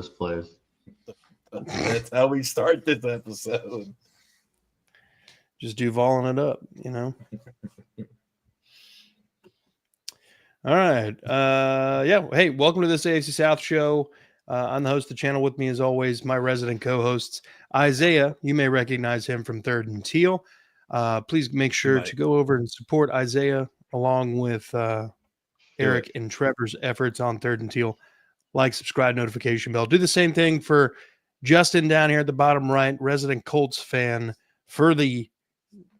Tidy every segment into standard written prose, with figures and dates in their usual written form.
this place. That's how we start this episode. Just Duvaling it up, you know. All right. Yeah. Hey, welcome to this AFC South show. I'm the host of the channel. With me, as always, my resident co-hosts, Isaiah. You may recognize him from Third and Teal. Please make sure to go over and support Isaiah along with Eric and Trevor's efforts on Third and Teal. Like, subscribe, notification bell. Do the same thing for Justin down here at the bottom right, resident Colts fan for the,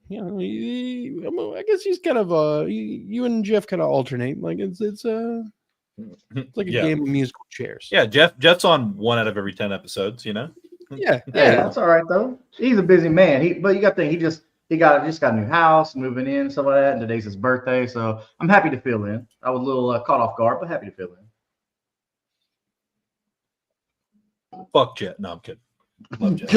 you know, I guess he's kind of you and Jeff kind of alternate. Like it's like a game of musical chairs. Yeah, Jeff's on 1 out of every 10 episodes, you know? Yeah, that's all right though. He's a busy man. But you got to think he just got a new house, moving in, stuff like that. And today's his birthday, so I'm happy to fill in. I was a little caught off guard, but happy to fill in. Fuck Jet. No, I'm kidding. Love Jet.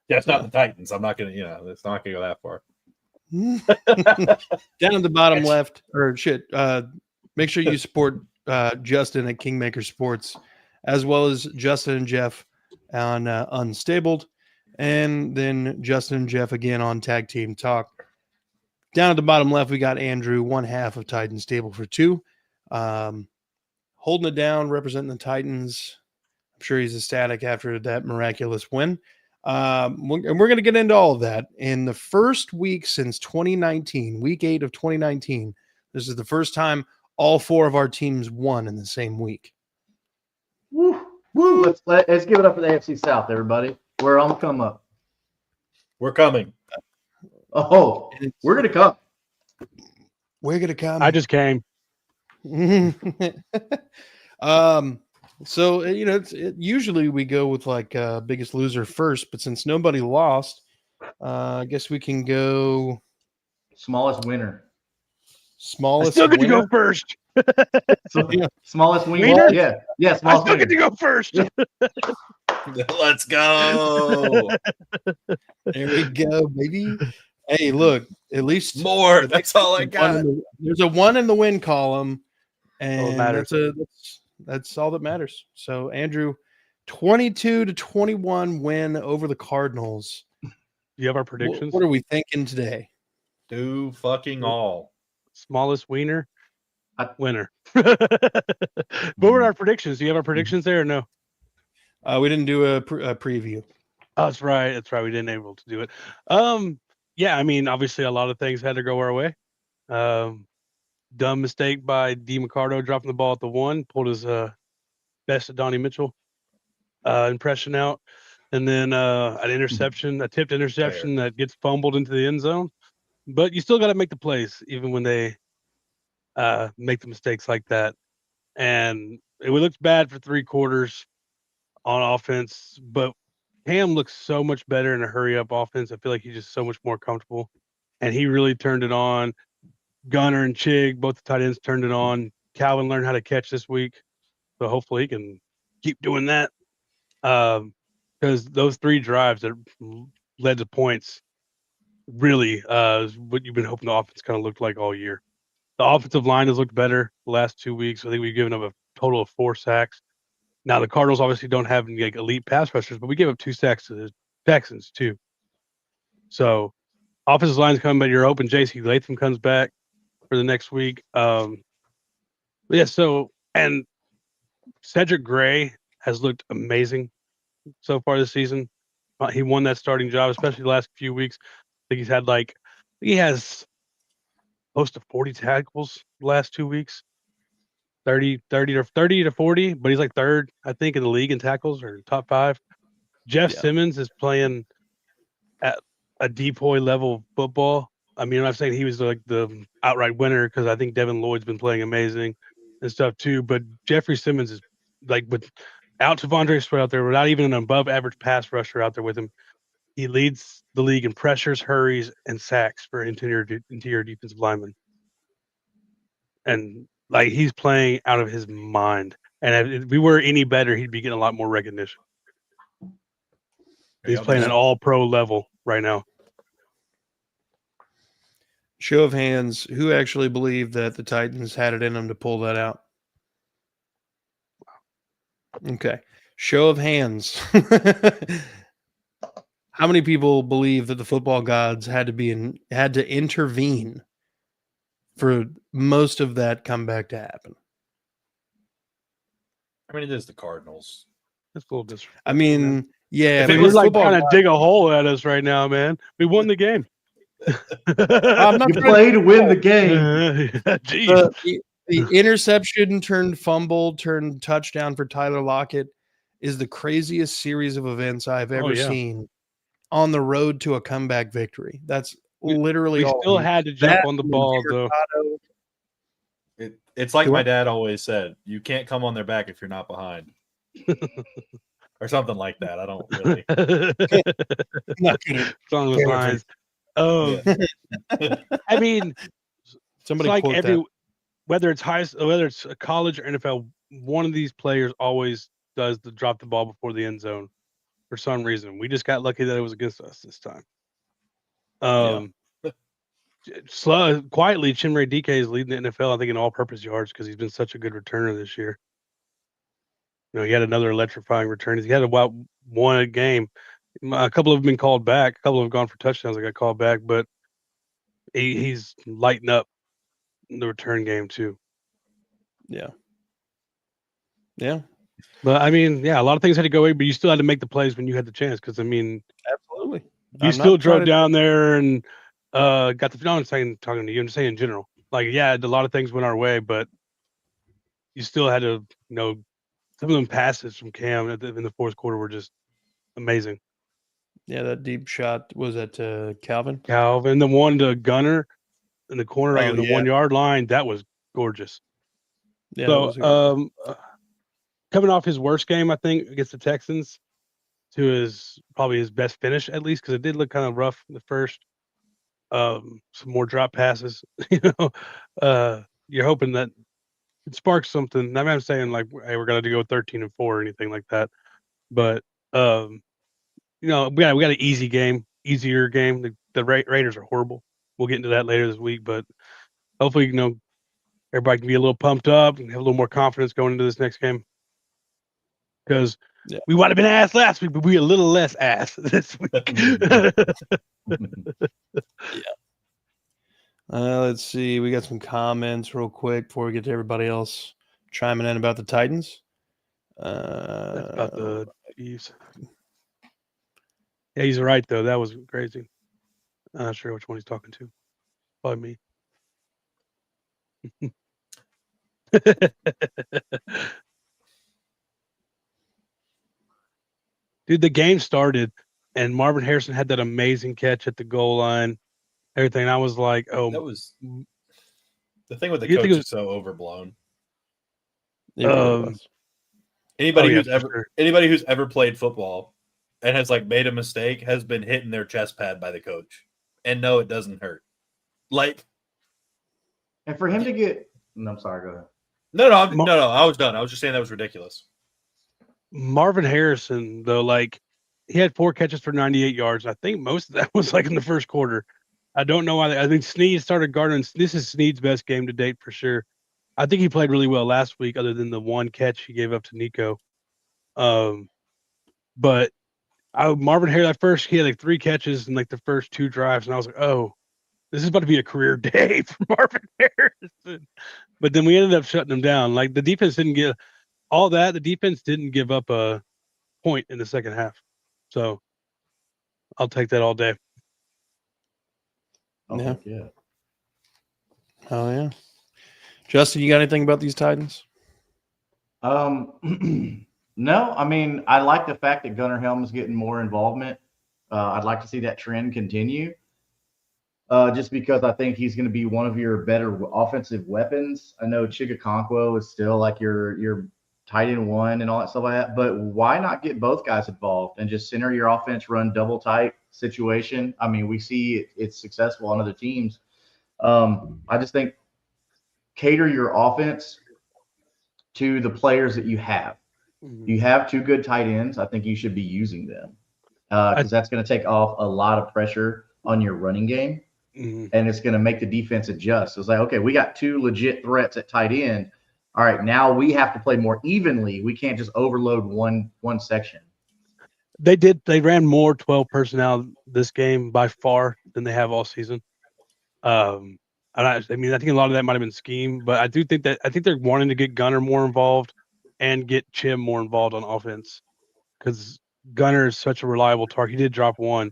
Yeah, it's not the Titans. I'm not gonna, it's not gonna go that far. Down at the bottom left, make sure you support Justin at Kingmaker Sports, as well as Justin and Jeff on Unstabled, and then Justin and Jeff again on Tag Team Talk. Down at the bottom left, we got Andrew, one half of Titans Stable for Two, holding it down, representing the Titans. I'm sure he's ecstatic after that miraculous win. And we're going to get into all of that in the first week since 2019, week 8 of 2019. This is the first time all 4 of our teams won in the same week. Woo, woo! Let's give it up for the AFC South, everybody. We're on the come up. We're coming. Oh, we're gonna come. We're gonna come. I just came. So, usually we go with like biggest loser first, but since nobody lost, I guess we can go smallest winner. Smallest. I still get winner? to go first. Smallest winner. Yeah. Smallest I still get to go first. Let's go. There we go, baby. Hey, look, at least more. That's all I got. There's a 1 in the win column, and that's all that matters. So, Andrew, 22-21 win over the Cardinals. Do you have our predictions? What are we thinking today? Do fucking all. Smallest winner. Winner. What were our predictions? Do you have our predictions there or no? We didn't do a preview. Oh, that's right. We didn't able to do it. Yeah, I mean, obviously a lot of things had to go our way. Dumb mistake by D. Ricardo dropping the ball at the 1, pulled his best of Donnie Mitchell impression out, and then an interception, a tipped interception that gets fumbled into the end zone. But you still got to make the plays, even when they make the mistakes like that. And it looked bad for 3 quarters on offense, but Cam looks so much better in a hurry-up offense. I feel like he's just so much more comfortable, and he really turned it on. Gunner and Chig, both the tight ends, turned it on. Calvin learned how to catch this week, so hopefully he can keep doing that. Because those 3 drives that led to points really is what you've been hoping the offense kind of looked like all year. The offensive line has looked better the last 2 weeks. I think we've given up a total of 4 sacks. Now, the Cardinals obviously don't have any elite pass rushers, but we gave up 2 sacks to the Texans, too. So, offensive line's coming, but you're open. J.C. Latham comes back for the next week. And Cedric Gray has looked amazing so far this season. He won that starting job, especially the last few weeks. I think he has close to 40 tackles the last 2 weeks. 30 to 40, but he's like 3rd, I think, in the league in tackles, or top 5. Jeff Simmons is playing at a depoy level football. I mean, I'm not saying he was like the outright winner, because I think Devin Lloyd's been playing amazing and stuff too. But Jeffrey Simmons is like, without Tavondre Sweat out there, without even an above average pass rusher out there with him, he leads the league in pressures, hurries, and sacks for interior defensive linemen. And like, he's playing out of his mind. And if we were any better, he'd be getting a lot more recognition. He's playing at all pro level right now. Show of hands, who actually believed that the Titans had it in them to pull that out? Okay. Show of hands. How many people believe that the football gods had to intervene for most of that comeback to happen? I mean, it is the Cardinals. That's a little disrespectful. I mean, yeah, If it man, but was you're like football trying to gods- dig a hole at us right now, man. We won the game. I'm not You trying play to win the game. Jeez. the interception turned fumble turned touchdown for Tyler Lockett is the craziest series of events I've ever yeah. seen on the road to a comeback victory. That's literally We all. still had to jump That on the and ball, Jericho- though. It's like Do my what? dad always said: you can't come on their back if you're not behind, or something like that. I don't really. Not gonna It's on those lines. Oh, I mean, Somebody it's like quote whether it's a college or NFL, one of these players always does the drop the ball before the end zone for some reason. We just got lucky that it was against us this time. Quietly, Chinray DK is leading the NFL, I think, in all-purpose yards because he's been such a good returner this year. You know, he had another electrifying return. He had about one a game. A couple have been called back. A couple have gone for touchdowns. That got called back, but he's lighting up the return game too. that. Yeah. But I mean, yeah, a lot of things had to go away, but you still had to make the plays when you had the chance. Because I mean, Absolutely. you still drove down there and got the. No, I'm saying talking to you. I'm just saying in general. Like, yeah, a lot of things went our way, but you still had to, some of them passes from Cam in the fourth quarter were just amazing. Yeah, that deep shot was at Calvin. Calvin, the one to Gunner in the corner, right on the 1 yard line, that was gorgeous. Yeah. So, coming off his worst game, I think, against the Texans, to probably his best finish, at least, because it did look kind of rough in the first. Some more drop passes. You're hoping that it sparks something. I mean, I'm saying like, hey, we're gonna go 13-4 or anything like that, but we got an easier game. The Raiders are horrible. We'll get into that later this week, but hopefully, everybody can be a little pumped up and have a little more confidence going into this next game. Because we might have been ass last week, but we a little less ass this week. Let's see. We got some comments real quick before we get to everybody else chiming in about the Titans. That's about the Chiefs. Yeah, he's right though. That was crazy. I'm not sure which one he's talking to. Probably me. Dude, the game started and Marvin Harrison had that amazing catch at the goal line. Everything. I was like, oh, that was the thing with the coach is so overblown. Anybody who's ever played football and has like made a mistake has been hit in their chest pad by the coach. And no, it doesn't hurt. Like, and for him to get, no, I'm sorry, go ahead. No, I was done. I was just saying that was ridiculous. Marvin Harrison, though, like he had 4 catches for 98 yards. I think most of that was like in the first quarter. I don't know why. I think Snead started guarding. This is Snead's best game to date for sure. I think he played really well last week, other than the one catch he gave up to Nico. But Marvin Harrison at first, he had like 3 catches in like the first 2 drives, and I was like, oh, this is about to be a career day for Marvin Harrison. But then we ended up shutting him down. Like the defense didn't get all that. The defense didn't give up a point in the second half. So I'll take that all day. Yeah. Oh yeah. Justin, you got anything about these Titans? No, I mean, I like the fact that Gunnar Helm's getting more involvement. I'd like to see that trend continue. Just because I think he's going to be one of your better offensive weapons. I know Chigakonkwo is still like your tight end 1 and all that stuff like that, but why not get both guys involved and just center your offense, run double tight situation? I mean, we see it's successful on other teams. I just think cater your offense to the players that you have. Mm-hmm. You have 2 good tight ends. I think you should be using them because that's going to take off a lot of pressure on your running game. Mm-hmm. And it's going to make the defense adjust. It's like, okay, we got 2 legit threats at tight end. all right, now we have to play more evenly. We can't just overload one section. They ran more 12 personnel this game by far than they have all season. And I think a lot of that might have been scheme, but I think they're wanting to get Gunner more involved and get Chim more involved on offense, because Gunner is such a reliable target. He did drop one,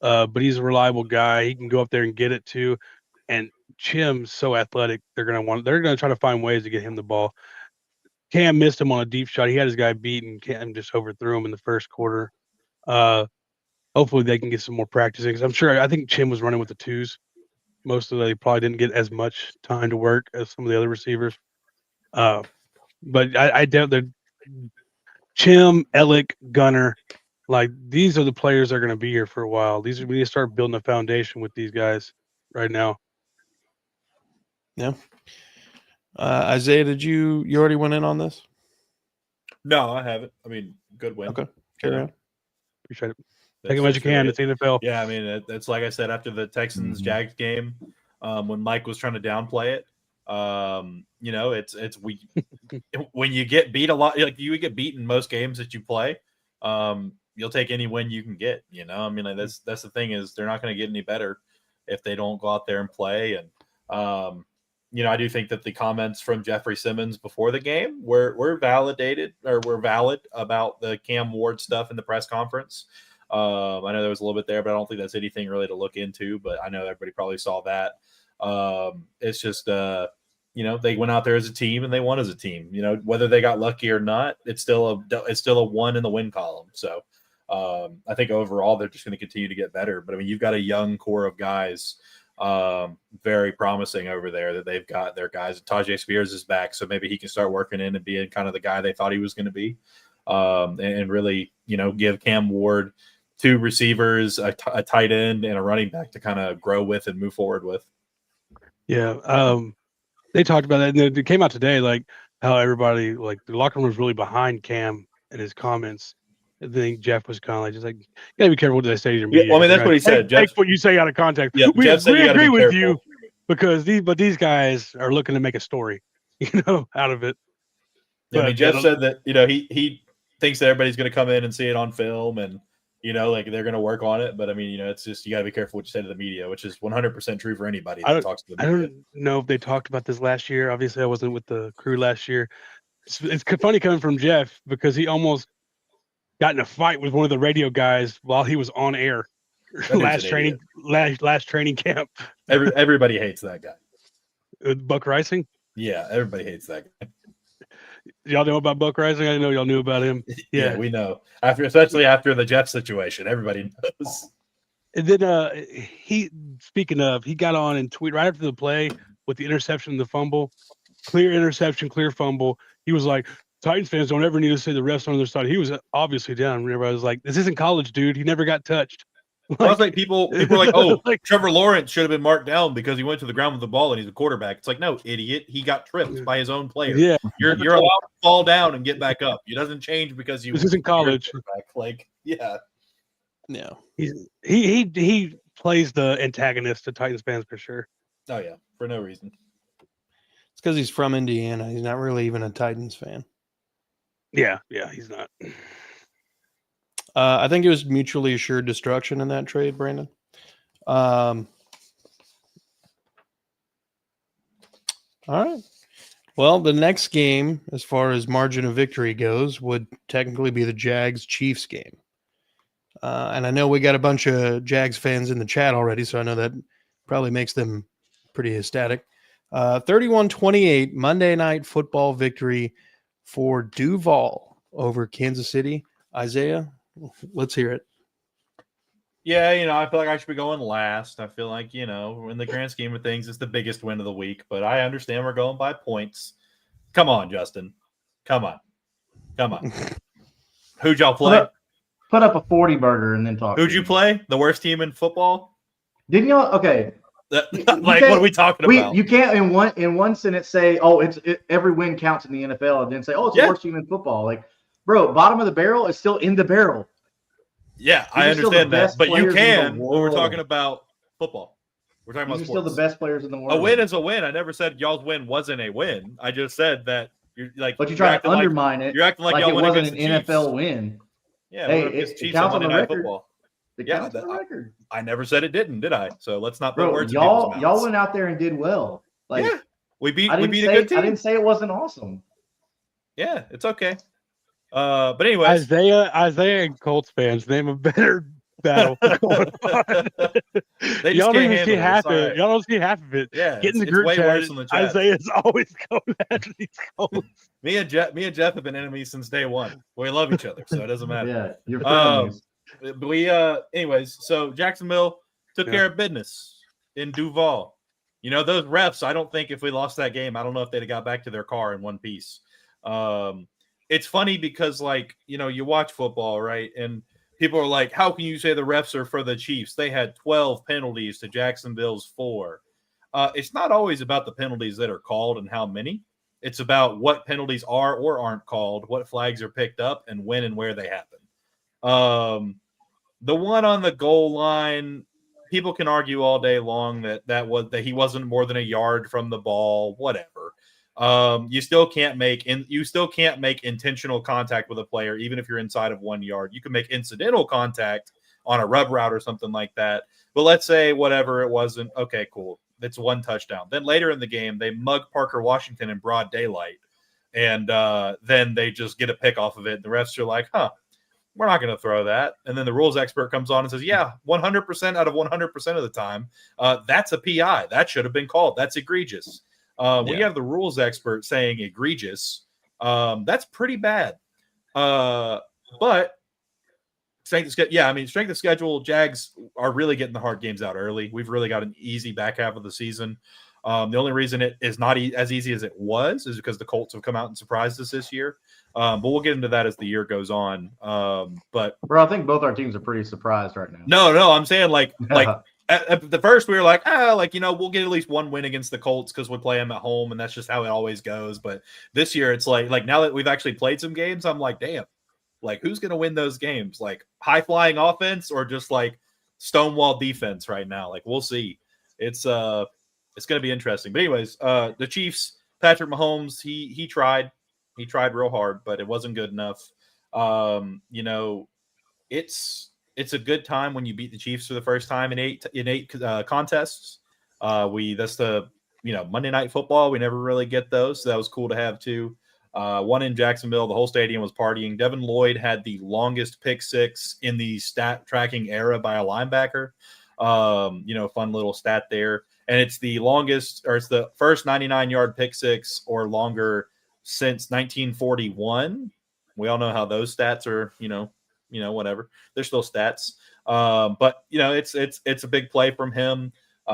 but he's a reliable guy. He can go up there and get it too. And Chim's so athletic. They're gonna try to find ways to get him the ball. Cam missed him on a deep shot. He had his guy beat, and Cam just overthrew him in the first quarter. Hopefully they can get some more practice in, because I think Chim was running with the twos. Most of them probably didn't get as much time to work as some of the other receivers. But I doubt that Chim, Ellick, Gunner, like, these are the players that are going to be here for a while. We need to start building a foundation with these guys right now. Yeah. Isaiah, did you already went in on this? No, I haven't. I mean, good win. Okay. Carry on. Appreciate it. Take it as you can. It's the NFL. Yeah, I mean, it's like I said after the Texans-Jags game, when Mike was trying to downplay it. It's when you get beat a lot, like you get beat in most games that you play, you'll take any win you can get. I mean, like, that's the thing, is they're not going to get any better if they don't go out there and play. And I do think that the comments from Jeffrey Simmons before the game were valid about the Cam Ward stuff in the press conference. I know there was a little bit there, but I don't think that's anything really to look into. But I know everybody probably saw that. It's just they went out there as a team and they won as a team. Whether they got lucky or not, it's still a one in the win column. So I think overall they're just going to continue to get better. But I mean, you've got a young core of guys, very promising over there, that they've got their guys. Tajay Spears is back, so maybe he can start working in and being kind of the guy they thought he was going to be, and really give Cam Ward 2 receivers, a tight end, and a running back to kind of grow with and move forward with. Yeah. They talked about that, and it came out today, like how everybody, like the locker room was really behind Cam and his comments. I think Jeff was kind of like, just like, you gotta be careful what they say to your media. Yeah, well, I mean, that's what he said. Take what you say out of context. Yeah, we Jeff said you agree with careful. you, because these guys are looking to make a story, out of it. Yeah, I mean, Jeff said that he thinks that everybody's going to come in and see it on film, and like they're going to work on it. But I mean, it's just, you got to be careful what you say to the media, which is 100% true for anybody that talks to the media. I don't know if they talked about this last year. Obviously, I wasn't with the crew last year. It's funny coming from Jeff, because he almost got in a fight with one of the radio guys while he was on air last training camp. Everybody hates that guy. Buck Rising? Yeah, everybody hates that guy. Y'all know about Buck Rising? I didn't know y'all knew about him. Yeah, we know. Especially after the Jeff situation, everybody knows. And then he got on and tweet right after the play with the interception and the fumble. Clear interception, clear fumble. He was like, Titans fans don't ever need to say the refs on their side. He was obviously down. Everybody was like, this isn't college, dude. He never got touched. I was like, people were like, oh, Trevor Lawrence should have been marked down because he went to the ground with the ball and he's a quarterback. It's like, no, idiot. He got tripped by his own player. Yeah. You're allowed to fall down and get back up. It doesn't change because you. This isn't college. Like, yeah. No. He plays the antagonist to Titans fans for sure. Oh, yeah. For no reason. It's because he's from Indiana. He's not really even a Titans fan. Yeah, he's not. I think it was mutually assured destruction in that trade, Brandon. All right. Well, the next game, as far as margin of victory goes, would technically be the Jags-Chiefs game. And I know we got a bunch of Jags fans in the chat already, so I know that probably makes them pretty ecstatic. 31-28 Monday Night Football victory for Duval over Kansas City. Isaiah, let's hear it. Yeah, I feel like I should be going last. I feel like, in the grand scheme of things, it's the biggest win of the week. But I understand we're going by points. Come on, Justin. Come on. Who'd y'all play? Put up a 40 burger and then talk. Who'd you play? The worst team in football? Didn't you? Okay. What are we talking about? You can't in one sentence say, "Oh, every win counts in the NFL," and then say, "Oh, it's the worst team in football." Like, bro, bottom of the barrel is still in the barrel. Yeah, I understand that, but you can when we're talking about football. We're talking about sports. Still the best players in the world. A win is a win. I never said y'all's win wasn't a win. I just said that You're like, But you try to acting like- undermine it. You're acting like, y'all it went wasn't against an the Chiefs. NFL win. Yeah, Hey, we went against the it Chiefs counts on on the Monday Night record. Football. It Yeah, counts on the record. I never said it didn't, did I? So let's not put Bro, words in people's y'all mouths. went out there and did well. Like, yeah, we beat I a didn't good team. I didn't say it wasn't awesome. Yeah, it's okay. But anyways, Isaiah and Colts fans, name a better battle going on. They just Y'all don't can't even see handle it. half It's of all it. right. Y'all don't see half of it. Yeah, Get in the it's group way chat. worse than the chat. Isaiah's always going after these Colts. Me and Jeff have been enemies since day one. We love each other, so it doesn't matter. Yeah, you're frenemies. But we anyways, so Jacksonville took care of business in Duval. You know, those refs, I don't think if we lost that game, I don't know if they'd have got back to their car in one piece. It's funny because, like, you know, you watch football, right? And people are like, how can you say the refs are for the Chiefs? They had 12 penalties to Jacksonville's 4. It's not always about the penalties that are called and how many. It's about what penalties are or aren't called, what flags are picked up, and when and where they happen. The one on the goal line, people can argue all day long that he wasn't more than a yard from the ball, whatever. You still can't make intentional contact with a player, even if you're inside of 1 yard. You can make incidental contact on a rub route or something like that. But let's say whatever it wasn't. Okay, cool. It's 1 touchdown. Then later in the game, they mug Parker Washington in broad daylight. And then they just get a pick off of it. The refs are like, we're not going to throw that. And then the rules expert comes on and says, yeah, 100% out of 100% of the time, that's a PI. That should have been called. That's egregious. When you have the rules expert saying egregious, that's pretty bad. But strength of schedule, Jags are really getting the hard games out early. We've really got an easy back half of the season. The only reason it is not as easy as it was is because the Colts have come out and surprised us this year. But we'll get into that as the year goes on. But Bro, I think both our teams are pretty surprised right now. No, I'm saying like at the first we were like, we'll get at least 1 win against the Colts because we play them at home, and that's just how it always goes. But this year it's like now that we've actually played some games, I'm like, damn, like who's gonna win those games? Like high flying offense or just like stonewall defense right now? Like we'll see. It's going to be interesting. But anyways, the Chiefs, Patrick Mahomes, he tried real hard, but it wasn't good enough. You know, it's a good time when you beat the Chiefs for the first time in eight contests. That's the Monday Night Football. We never really get those, so that was cool to have too. One in Jacksonville, the whole stadium was partying. Devin Lloyd had the longest pick six in the stat tracking era by a linebacker. Fun little stat there. And it's the longest, or it's the first 99-yard pick six or longer since 1941. We all know how those stats are, whatever. They're still stats. But it's a big play from him.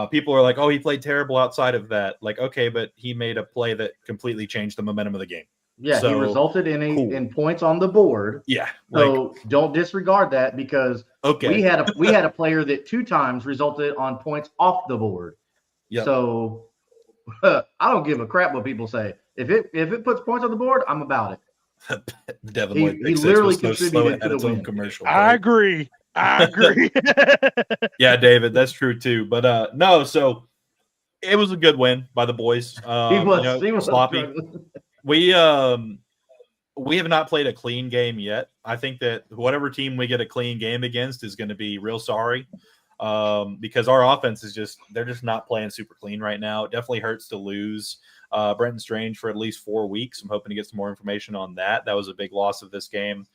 People are like, oh, he played terrible outside of that. Like, okay, but he made a play that completely changed the momentum of the game. Yeah, So, he resulted in points on the board. Yeah. So don't disregard that because we had a player that 2 times resulted on points off the board. Yep. So I don't give a crap what people say. If it puts points on the board, I'm about it. Devin Lloyd he literally contributed to the win. Commercial. Right? I agree. Yeah, David, that's true too. But no, so it was a good win by the boys. He was sloppy. We have not played a clean game yet. I think that whatever team we get a clean game against is going to be real sorry. Because our offense they're just not playing super clean right now. It definitely hurts to lose Brenton Strange for at least 4 weeks. I'm hoping to get some more information on that. That was a big loss of this game.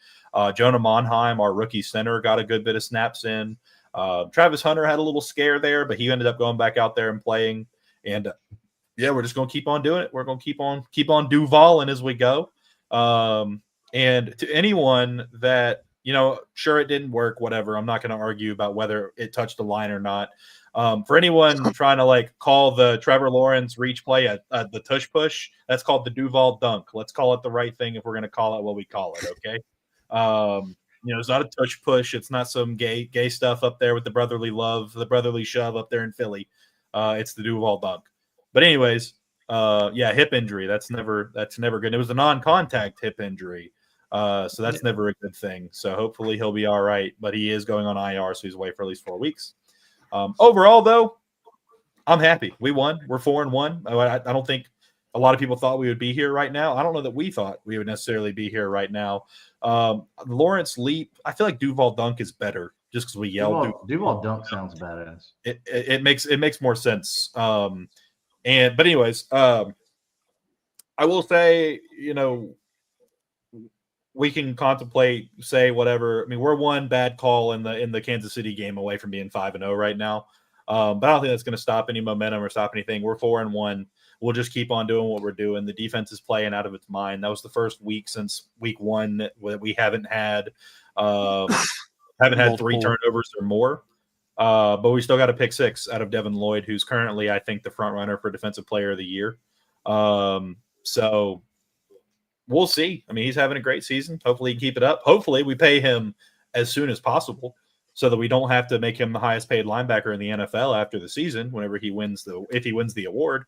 Jonah Monheim, our rookie center, got a good bit of snaps in. Travis Hunter had a little scare there, but he ended up going back out there and playing. And we're just going to keep on doing it. We're going to keep on Duvaling as we go. And to anyone that, sure, it didn't work, whatever. I'm not going to argue about whether it touched the line or not. For anyone trying to call the Trevor Lawrence reach play the tush push, that's called the Duval dunk. Let's call it the right thing if we're going to call it what we call it. Okay. It's not a tush push. It's not some gay stuff up there with the brotherly love, the brotherly shove up there in Philly. It's the Duval dunk. But anyways, hip injury. That's never good. It was a non-contact hip injury. So that's never a good thing. So hopefully he'll be all right, but he is going on IR, so he's away for at least 4 weeks. Overall, though, I'm happy. We won. We're 4-1. I don't think a lot of people thought we would be here right now. I don't know that we thought we would necessarily be here right now. Lawrence Leap, I feel like Duval Dunk is better just because we yelled. Duval Dunk sounds badass. It makes more sense. But anyways, I will say, we can contemplate, say whatever. I mean, we're one bad call in the Kansas City game away from being 5-0 right now. But I don't think that's going to stop any momentum or stop anything. We're 4-1. We'll just keep on doing what we're doing. The defense is playing out of its mind. That was the first week since week 1 that we haven't had 3 turnovers or more. But we still got a pick 6 out of Devin Lloyd, who's currently, I think, the front runner for Defensive Player of the Year. So we'll see. I mean, he's having a great season. Hopefully he can keep it up. Hopefully we pay him as soon as possible so that we don't have to make him the highest paid linebacker in the NFL after the season, whenever if he wins the award.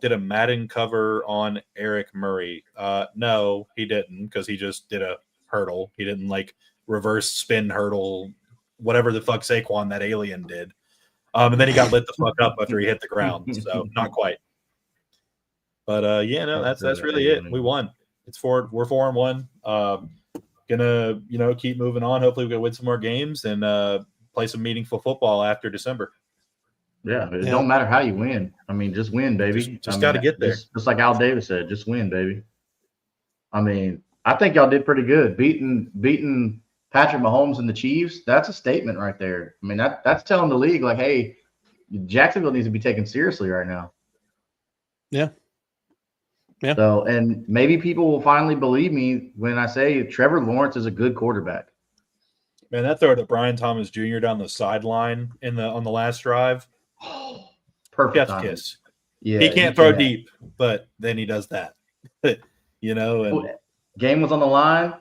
Did a Madden cover on Eric Murray? No, he didn't, because he just did a hurdle. He didn't reverse spin hurdle, whatever the fuck Saquon, that alien, did. And then he got lit the fuck up after he hit the ground. So not quite. But that's really it. We won. We're 4-1. Gonna keep moving on. Hopefully we can win some more games and play some meaningful football after December. Yeah, it don't matter how you win. I mean, just win, baby. Just got to get there. Just like Al Davis said, just win, baby. I mean, I think y'all did pretty good. Beating Patrick Mahomes and the Chiefs, that's a statement right there. I mean, that's telling the league, hey, Jacksonville needs to be taken seriously right now. Yeah. Yeah. So, and maybe people will finally believe me when I say Trevor Lawrence is a good quarterback. Man, that throw to Brian Thomas Jr. down the sideline on the last drive. Perfect. Chef's kiss. Yeah, he can't throw deep, but then he does that. And game was on the line.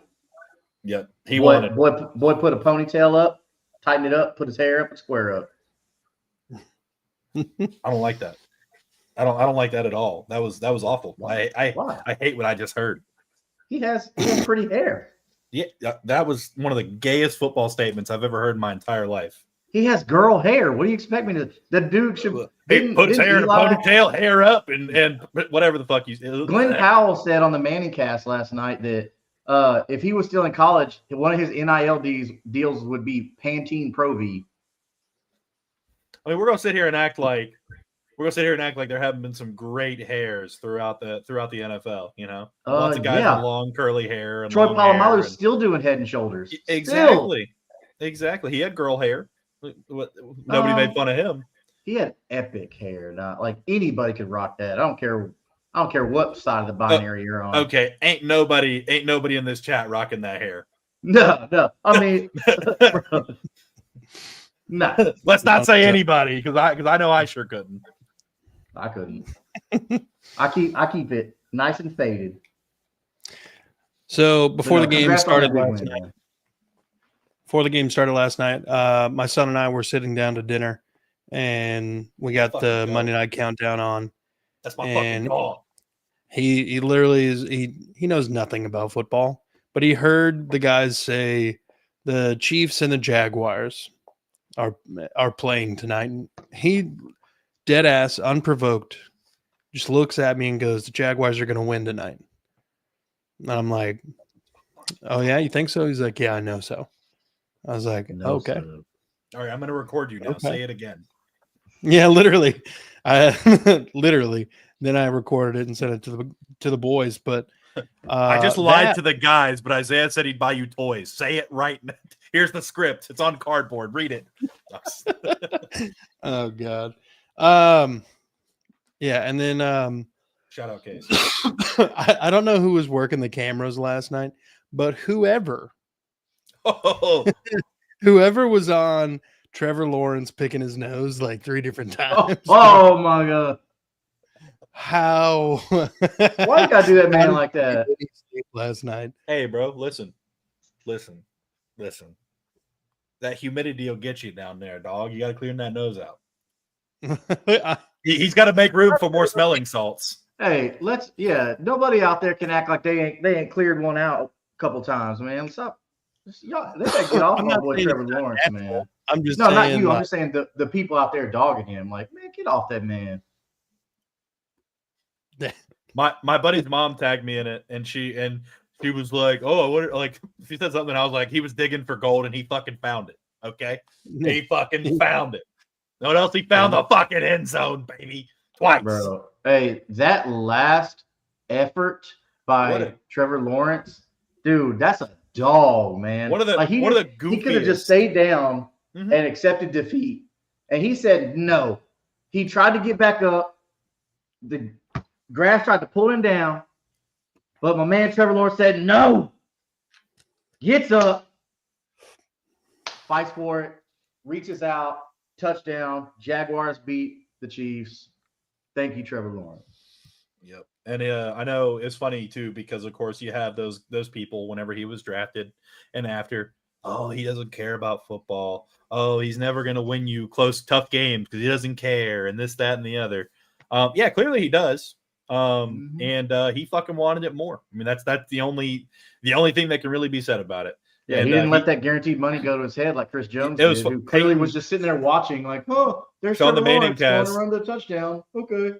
Yep. He wanted. Boy put a ponytail up, tighten it up, put his hair up, and square up. I don't like that. I don't like that at all. That was awful. Why? I hate what I just heard. He has pretty hair. Yeah, that was one of the gayest football statements I've ever heard in my entire life. He has girl hair. What do you expect me to? The dude should put his hair in a ponytail, hair up, and whatever the fuck Glenn Powell said on the Manning Cast last night that if he was still in college, one of his NIL deals would be Pantene Pro V. I mean, we're gonna sit here and act like there haven't been some great hairs throughout the NFL. Lots of guys with long curly hair. And Troy Polamalu's still doing Head and Shoulders. Exactly. He had girl hair. Nobody made fun of him. He had epic hair. Not like anybody could rock that. I don't care what side of the binary you're on. Okay, ain't nobody in this chat rocking that hair. No. I mean, no. Let's not say anybody, because I know I sure couldn't. I couldn't. I keep it nice and faded. So before the game started last night, my son and I were sitting down to dinner, and we got the Monday Night Countdown on. That's my fucking call. He literally he knows nothing about football, but he heard the guys say the Chiefs and the Jaguars are playing tonight. And he dead ass, unprovoked, just looks at me and goes, "The Jaguars are going to win tonight." And I'm like, "Oh yeah, you think so?" He's like, "Yeah, I know so." I was like, "Okay." So. All right, I'm going to record you now. Okay. Say it again. Yeah, literally. Then I recorded it and sent it to the boys. But I just lied to the guys. But Isaiah said he'd buy you toys. Say it right now. Here's the script. It's on cardboard. Read it. Oh God. Yeah, and then shout out Case. I don't know who was working the cameras last night, but whoever was on Trevor Lawrence picking his nose like 3 different times. Oh my God. How? Why you gotta do that man like that? Last night. Hey, bro, listen. That humidity will get you down there, dog. You got to clean that nose out. He's got to make room for more smelling salts. Hey, nobody out there can act like they ain't cleared one out a couple times, man. Stop. Y'all, they gotta get off my boy Trevor Lawrence, man. I'm just saying, not you. I'm just saying the people out there dogging him. Like, man, get off that man. My buddy's mom tagged me in it, and she was like, "Oh, what?" Like she said something. I was like, "He was digging for gold, and he fucking found it." Okay, he fucking found it. Know what else? He found the fucking end zone, baby, twice. Bro, hey, that last effort by Trevor Lawrence, dude, that's a dog, man. One of the he could have just stayed down and accepted defeat, and he said no. He tried to get back up. The grass tried to pull him down, but my man Trevor Lawrence said no. Gets up, fights for it, reaches out, touchdown. Jaguars beat the Chiefs. Thank you, Trevor Lawrence. Yep. And I know it's funny too, because of course you have those people whenever he was drafted and after, oh, he doesn't care about football. Oh, he's never going to win you close, tough games because he doesn't care, and this, that, and the other. Yeah, clearly he does. And he fucking wanted it more. I mean, that's the only thing that can really be said about it. Yeah, he didn't let that guaranteed money go to his head like Chris Jones did, who clearly was just sitting there watching, like, oh, there's Trevor Lawrence going to run the touchdown. Okay.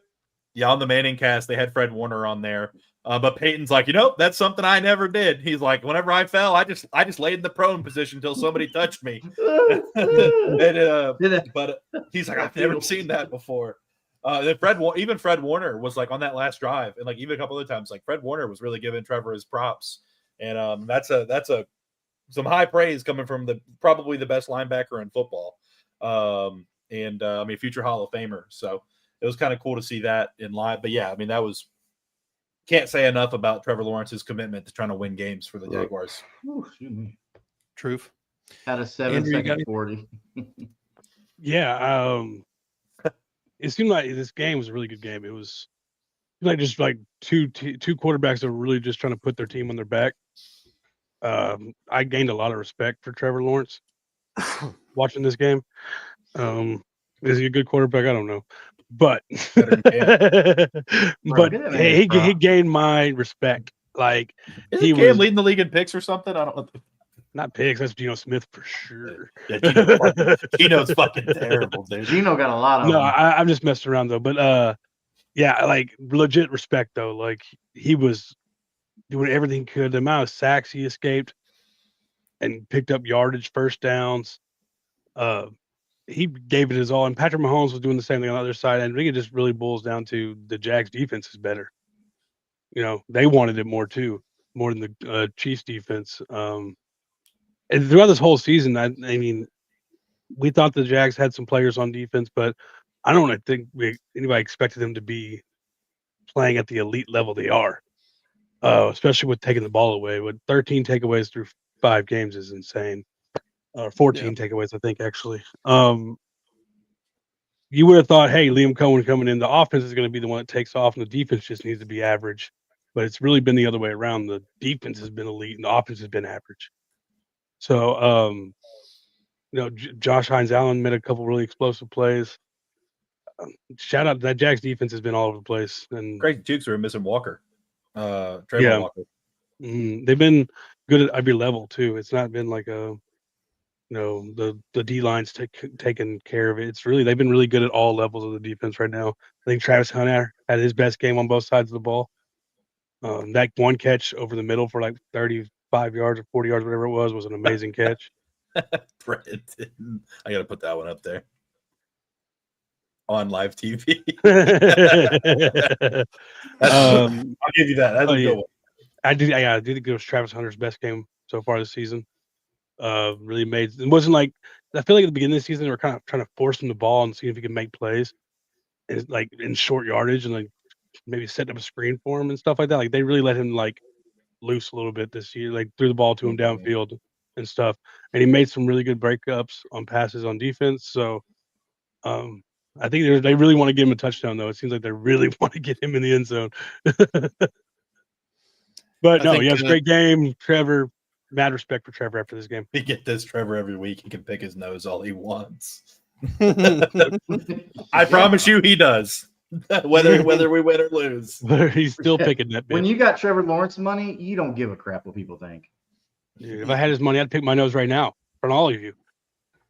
Yeah, on the Manning cast, they had Fred Warner on there. But Peyton's like, that's something I never did. He's like, whenever I fell, I just laid in the prone position until somebody touched me. But he's like, I've never seen that before. Then Fred Warner was like on that last drive, and like even a couple other times, like Fred Warner was really giving Trevor his props, and that's some high praise coming from probably the best linebacker in football, I mean future Hall of Famer. So it was kind of cool to see that in live. But yeah, I mean can't say enough about Trevor Lawrence's commitment to trying to win games for the Jaguars. Truth. Had a 7-second 40. Yeah, it seemed like this game was a really good game. It was like just like two quarterbacks that were really just trying to put their team on their back. I gained a lot of respect for Trevor Lawrence watching this game. Is he a good quarterback? I don't know, but he gained my respect. Like he was leading the league in picks or something. I don't know. Not picks. That's Geno Smith for sure. Yeah, Geno's fucking terrible, dude. Geno got a lot of. No, I'm just messing around though. But yeah, like legit respect though. Like he was doing everything he could. The amount of sacks he escaped and picked up yardage, first downs. He gave it his all. And Patrick Mahomes was doing the same thing on the other side. And I think it just really boils down to the Jags defense is better. They wanted it more too, more than the Chiefs defense. And throughout this whole season, I mean, we thought the Jags had some players on defense, but I don't think anybody expected them to be playing at the elite level they are, especially with taking the ball away. With 13 takeaways through 5 games is insane. 14 takeaways, I think, actually. You would have thought, hey, Liam Cohen coming in, the offense is going to be the one that takes off, and the defense just needs to be average. But it's really been the other way around. The defense has been elite, and the offense has been average. So, Josh Hines-Allen made a couple really explosive plays. Shout out, that Jags defense has been all over the place. And Crazy Jukes are missing Walker. Trayvon Walker. They've been good at every level too. It's not been like the D line's taking care of it. It's really, they've been really good at all levels of the defense right now. I think Travis Hunter had his best game on both sides of the ball. That one catch over the middle for like 35 yards or 40 yards, whatever it was an amazing catch. Brenton. I got to put that one up there on live TV. I'll give you that. That's a good one. I do think it was Travis Hunter's best game so far this season. Really made it wasn't like, I feel like at the beginning of the season they were kind of trying to force him the ball and see if he could make plays, and like in short yardage, and like maybe setting up a screen for him and stuff like that. Like they really let him like loose a little bit this year, like threw the ball to him downfield and stuff, and he made some really good breakups on passes on defense. So I think they really want to give him a touchdown though. It seems like they really want to get him in the end zone. But no, it's a great game. Trevor, mad respect for Trevor after this game. We get this Trevor every week. He can pick his nose all he wants. I promise you he does. Whether we win or lose. He's still picking that bit. When you got Trevor Lawrence money, you don't give a crap what people think. Dude, if I had his money, I'd pick my nose right now from all of you.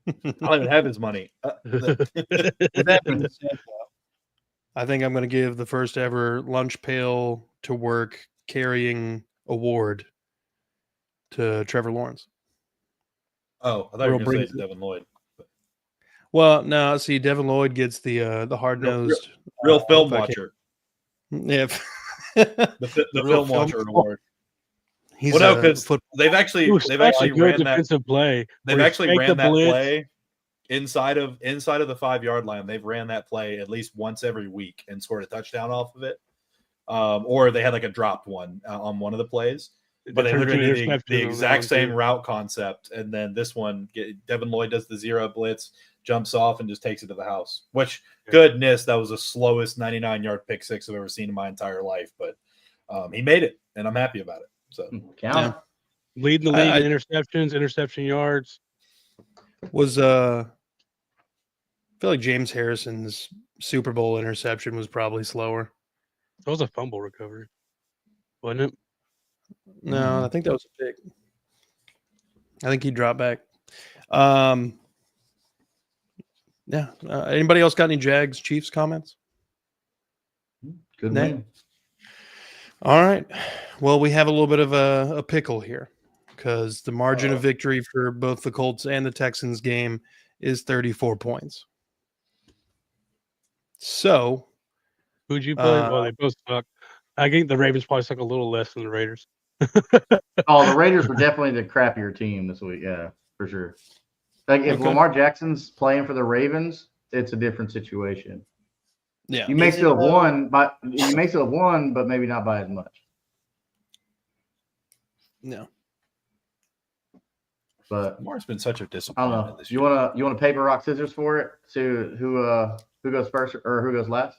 I don't even have his money. I think I'm going to give the first ever lunch pail to work carrying award to Trevor Lawrence. Oh, I thought you were Real going to say brings- Devin Lloyd. Well, no, see, Devin Lloyd gets the hard nosed Real film watcher. Yeah, The real film watcher award. He's Well, no, a because foot- they've actually Ooh, such a good ran that. defensive play. They've where he actually faked ran the that blitz. play inside of the 5-yard line. They've ran that play at least once every week and scored a touchdown off of it. Or they had like a dropped one on one of the plays. But they turned to literally an did the interception on that exact one, same too. route concept. And then this one, Devin Lloyd does the zero blitz, jumps off, and just takes it to the house. Which, goodness, that was the slowest 99-yard pick six I've ever seen in my entire life. But he made it, and I'm happy about it. So Count. Leading the league in interceptions, interception yards. Was I feel like James Harrison's Super Bowl interception was probably slower. That was a fumble recovery, wasn't it? No, I think that was a pick. I think he dropped back. Yeah. Anybody else got any Jags Chiefs comments? Good Nah. win. All right. Well, we have a little bit of a pickle here because the margin of victory for both the Colts and the Texans game is 34 points. So, Who'd you play? Well, they both suck. I think the Ravens probably suck a little less than the Raiders. Oh, the Raiders were definitely the crappier team this week. Yeah, for sure. Like if Okay. Lamar Jackson's playing for the Ravens, it's a different situation. yeah. You may Is it still have though? won, but maybe not by as much. No. But Lamar's been such a I don't disappointment know. this You year. wanna paper rock scissors for it? To who goes first or who goes last?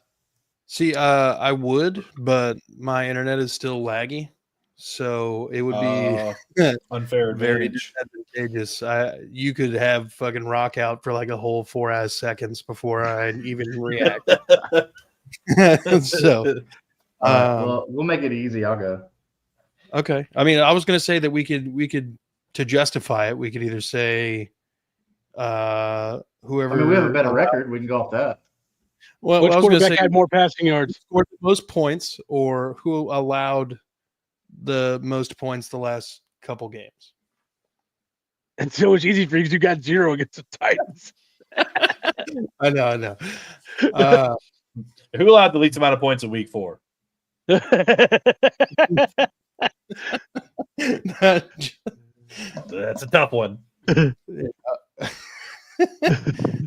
See, I would, but my internet is still laggy. So it would be Unfair very advantage. disadvantageous. You could have fucking rock out for like a whole 4 seconds before I even react. So, All right, well, we'll make it easy. I'll go. okay. I mean, I was going to say that we could to justify it, we could either say whoever. I mean, we have a better record. We can go off that. Well, Which I was going to quarterback say had more passing yards? scored the most points or who allowed the most points the last couple games. And so it's easy for you because you got 0 against the Titans. I know. Who allowed the least amount of points in week 4? That's a tough one.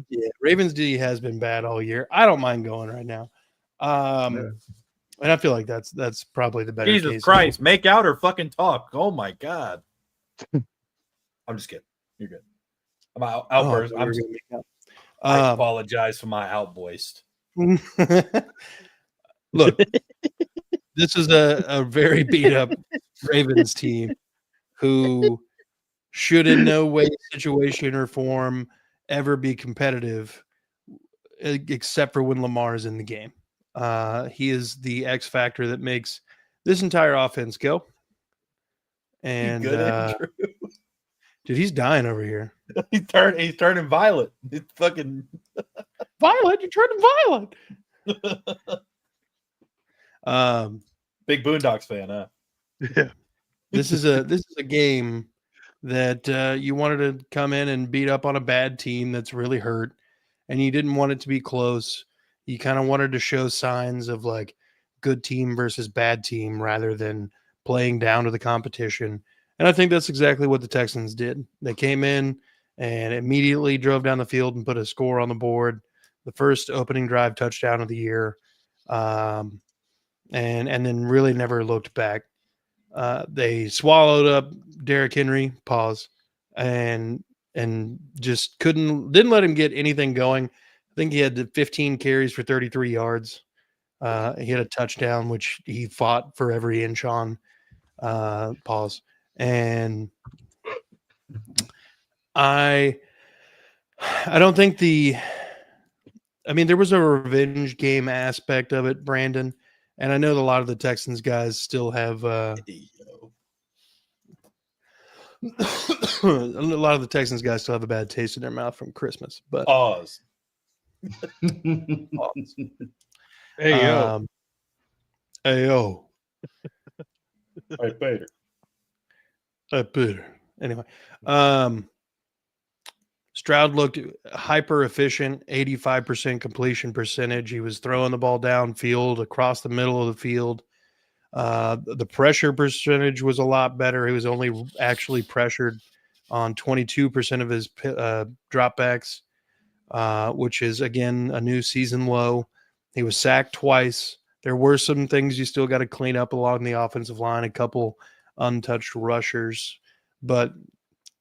Yeah, Ravens D has been bad all year. I don't mind going right now. And I feel like that's probably the better Jesus case. Christ, make out or fucking talk. Oh my God. I'm just kidding. You're good. I'm outburst. I apologize for my outvoiced. Look, this is a very beat up Ravens team who should in no way, situation, or form ever be competitive, except for when Lamar is in the game. He is the X factor that makes this entire offense go. And Andrew. dude, he's dying over here. He's turning violet. He's fucking Violet, you're turning violet. big Boondocks fan, huh? Yeah. This is a game that you wanted to come in and beat up on a bad team that's really hurt, and you didn't want it to be close. You kind of wanted to show signs of like good team versus bad team rather than playing down to the competition. And I think that's exactly what the Texans did. They came in and immediately drove down the field and put a score on the board. The first opening drive touchdown of the year, and then really never looked back. They swallowed up Derrick Henry, and just didn't let him get anything going. I think he had 15 carries for 33 yards. He had a touchdown, which he fought for every inch on. And I don't think there was a revenge game aspect of it, Brandon. And I know that a lot of the Texans guys still have a lot of the Texans guys still have a bad taste in their mouth from Christmas. But Pause. Hey, yo. Hey, yo. Hey, Peter. Peter. Anyway, Stroud looked hyper efficient, 85% completion percentage. He was throwing the ball downfield across the middle of the field. The pressure percentage was a lot better. He was only actually pressured on 22% of his dropbacks, which is, again, a new season low. He was sacked twice. There were some things you still got to clean up along the offensive line, a couple untouched rushers. But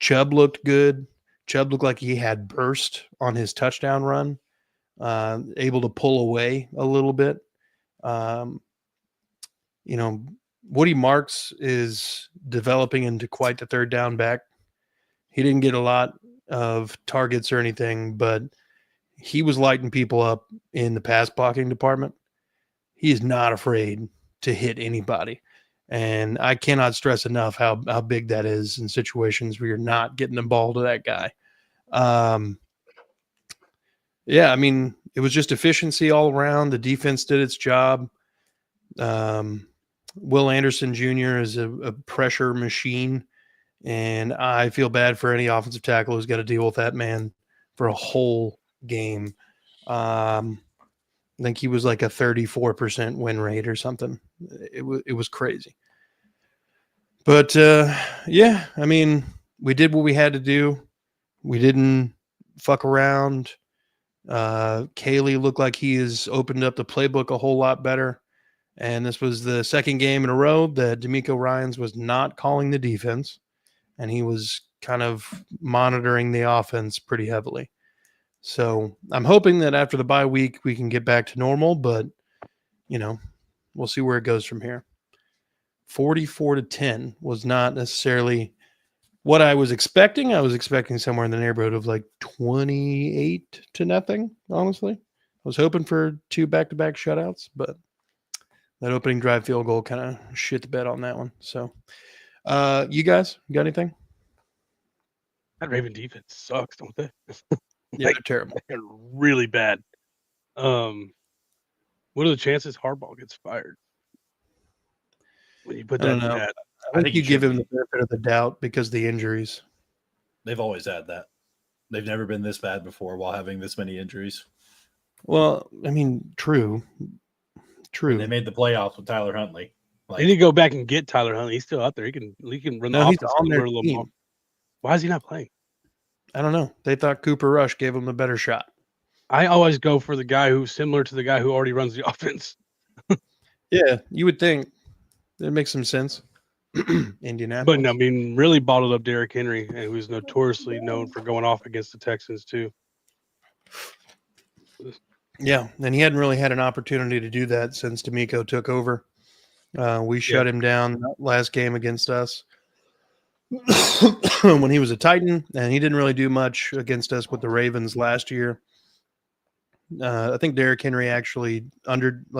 Chubb looked good. Chubb looked like he had burst on his touchdown run, able to pull away a little bit. Woody Marks is developing into quite the third down back. He didn't get a lot of targets or anything, but he was lighting people up in the pass blocking department. He is not afraid to hit anybody. And I cannot stress enough how big that is in situations where you're not getting the ball to that guy. Yeah, I mean, it was just efficiency all around. The defense did its job. Will Anderson Jr. is a pressure machine, and I feel bad for any offensive tackle who's got to deal with that man for a whole game. I think he was like a 34% win rate or something. It was crazy. But yeah, I mean, we did what we had to do. We didn't fuck around. Caley looked like he has opened up the playbook a whole lot better. And this was the second game in a row that D'Amico Ryans was not calling the defense, and he was kind of monitoring the offense pretty heavily. So I'm hoping that after the bye week, we can get back to normal, but, we'll see where it goes from here. 44-10 was not necessarily what I was expecting. I was expecting somewhere in the neighborhood of like 28-0, honestly. I was hoping for 2 back-to-back shutouts, but that opening drive field goal kind of shit the bed on that one. So, you guys got anything? That Raven defense sucks, don't they? Yeah, they're terrible. They're really bad. What are the chances Harbaugh gets fired? When you put I that don't in know. that, I think you give him the benefit of the doubt because of the injuries. They've always had that. They've never been this bad before while having this many injuries. Well, I mean, true. And they made the playoffs with Tyler Huntley. They need to go back and get Tyler Huntley. He's still out there. He can run the offense on their a little team. more. Why is he not playing? I don't know. They thought Cooper Rush gave him a better shot. I always go for the guy who's similar to the guy who already runs the offense. Yeah, you would think it makes some sense. Indianapolis. But no, I mean, really bottled up Derrick Henry, and who's notoriously known for going off against the Texans too. Yeah, and he hadn't really had an opportunity to do that since D'Amico took over. We shut him down last game against us when he was a Titan, and he didn't really do much against us with the Ravens last year. I think Derrick Henry actually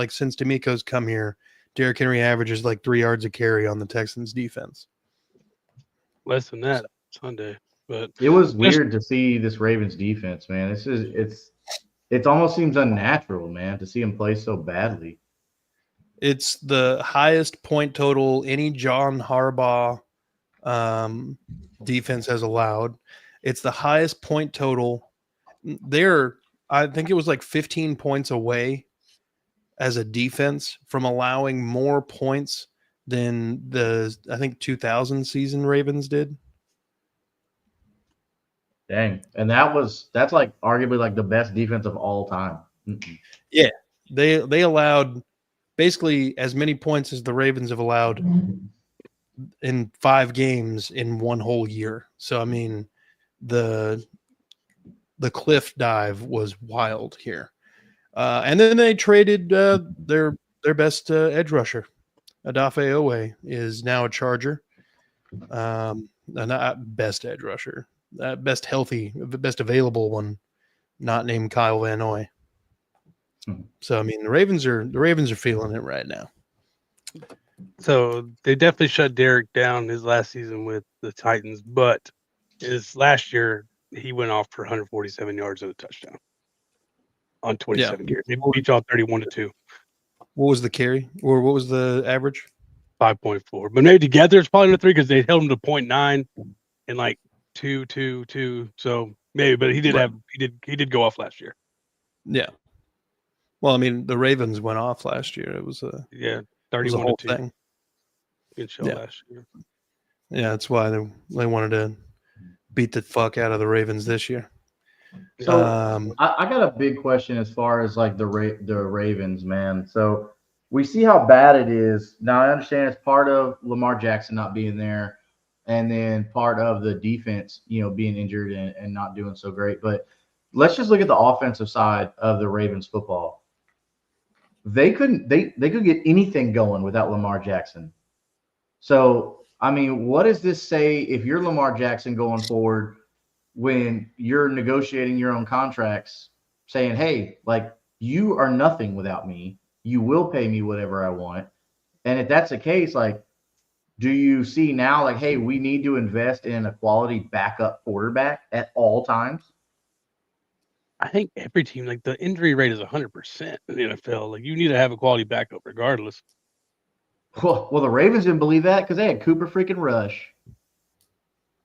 since D'Amico's come here, Derrick Henry averages like 3 yards a carry on the Texans defense. Less than that Sunday, but it was weird to see this Ravens defense, man. It almost seems unnatural, man, to see him play so badly. It's the highest point total any John Harbaugh defense has allowed. It's the highest point total. I think it was like 15 points away as a defense from allowing more points than the 2000 season Ravens did. Dang. And that's like arguably like the best defense of all time. Mm-mm. Yeah. They allowed basically as many points as the Ravens have allowed in 5 games in one whole year. So, I mean, the cliff dive was wild here. And then they traded their best edge rusher. Odafe Owe is now a Charger. Not best edge rusher. Best healthy, best available one, not named Kyle Van Noy. So, I mean, the Ravens are feeling it right now. So they definitely shut Derrick down his last season with the Titans, but his last year he went off for 147 yards and a touchdown on 27 years. They beat y'all 31-2. What was the carry, or what was the average? 5.4. But maybe together it's probably under 3 because they held him to 0.9 and like 2. So maybe, but he did go off last year. Yeah. Well, I mean, the Ravens went off last year. It was a 31 whole to 2 thing. against y'all last year. Yeah, that's why they wanted to beat the fuck out of the Ravens this year. So I got a big question as far as like the Ravens, man. So we see how bad it is. Now I understand it's part of Lamar Jackson not being there, and then part of the defense, being injured and not doing so great. But let's just look at the offensive side of the Ravens football. They could get anything going without Lamar Jackson. So I mean, what does this say if you're Lamar Jackson going forward? When you're negotiating your own contracts, saying, hey, like, you are nothing without me. You will pay me whatever I want. And if that's the case, like, do you see now, like, hey, we need to invest in a quality backup quarterback at all times? I think every team, like the injury rate is 100% in the NFL. Like you need to have a quality backup regardless. Well, the Ravens didn't believe that because they had Cooper freaking Rush.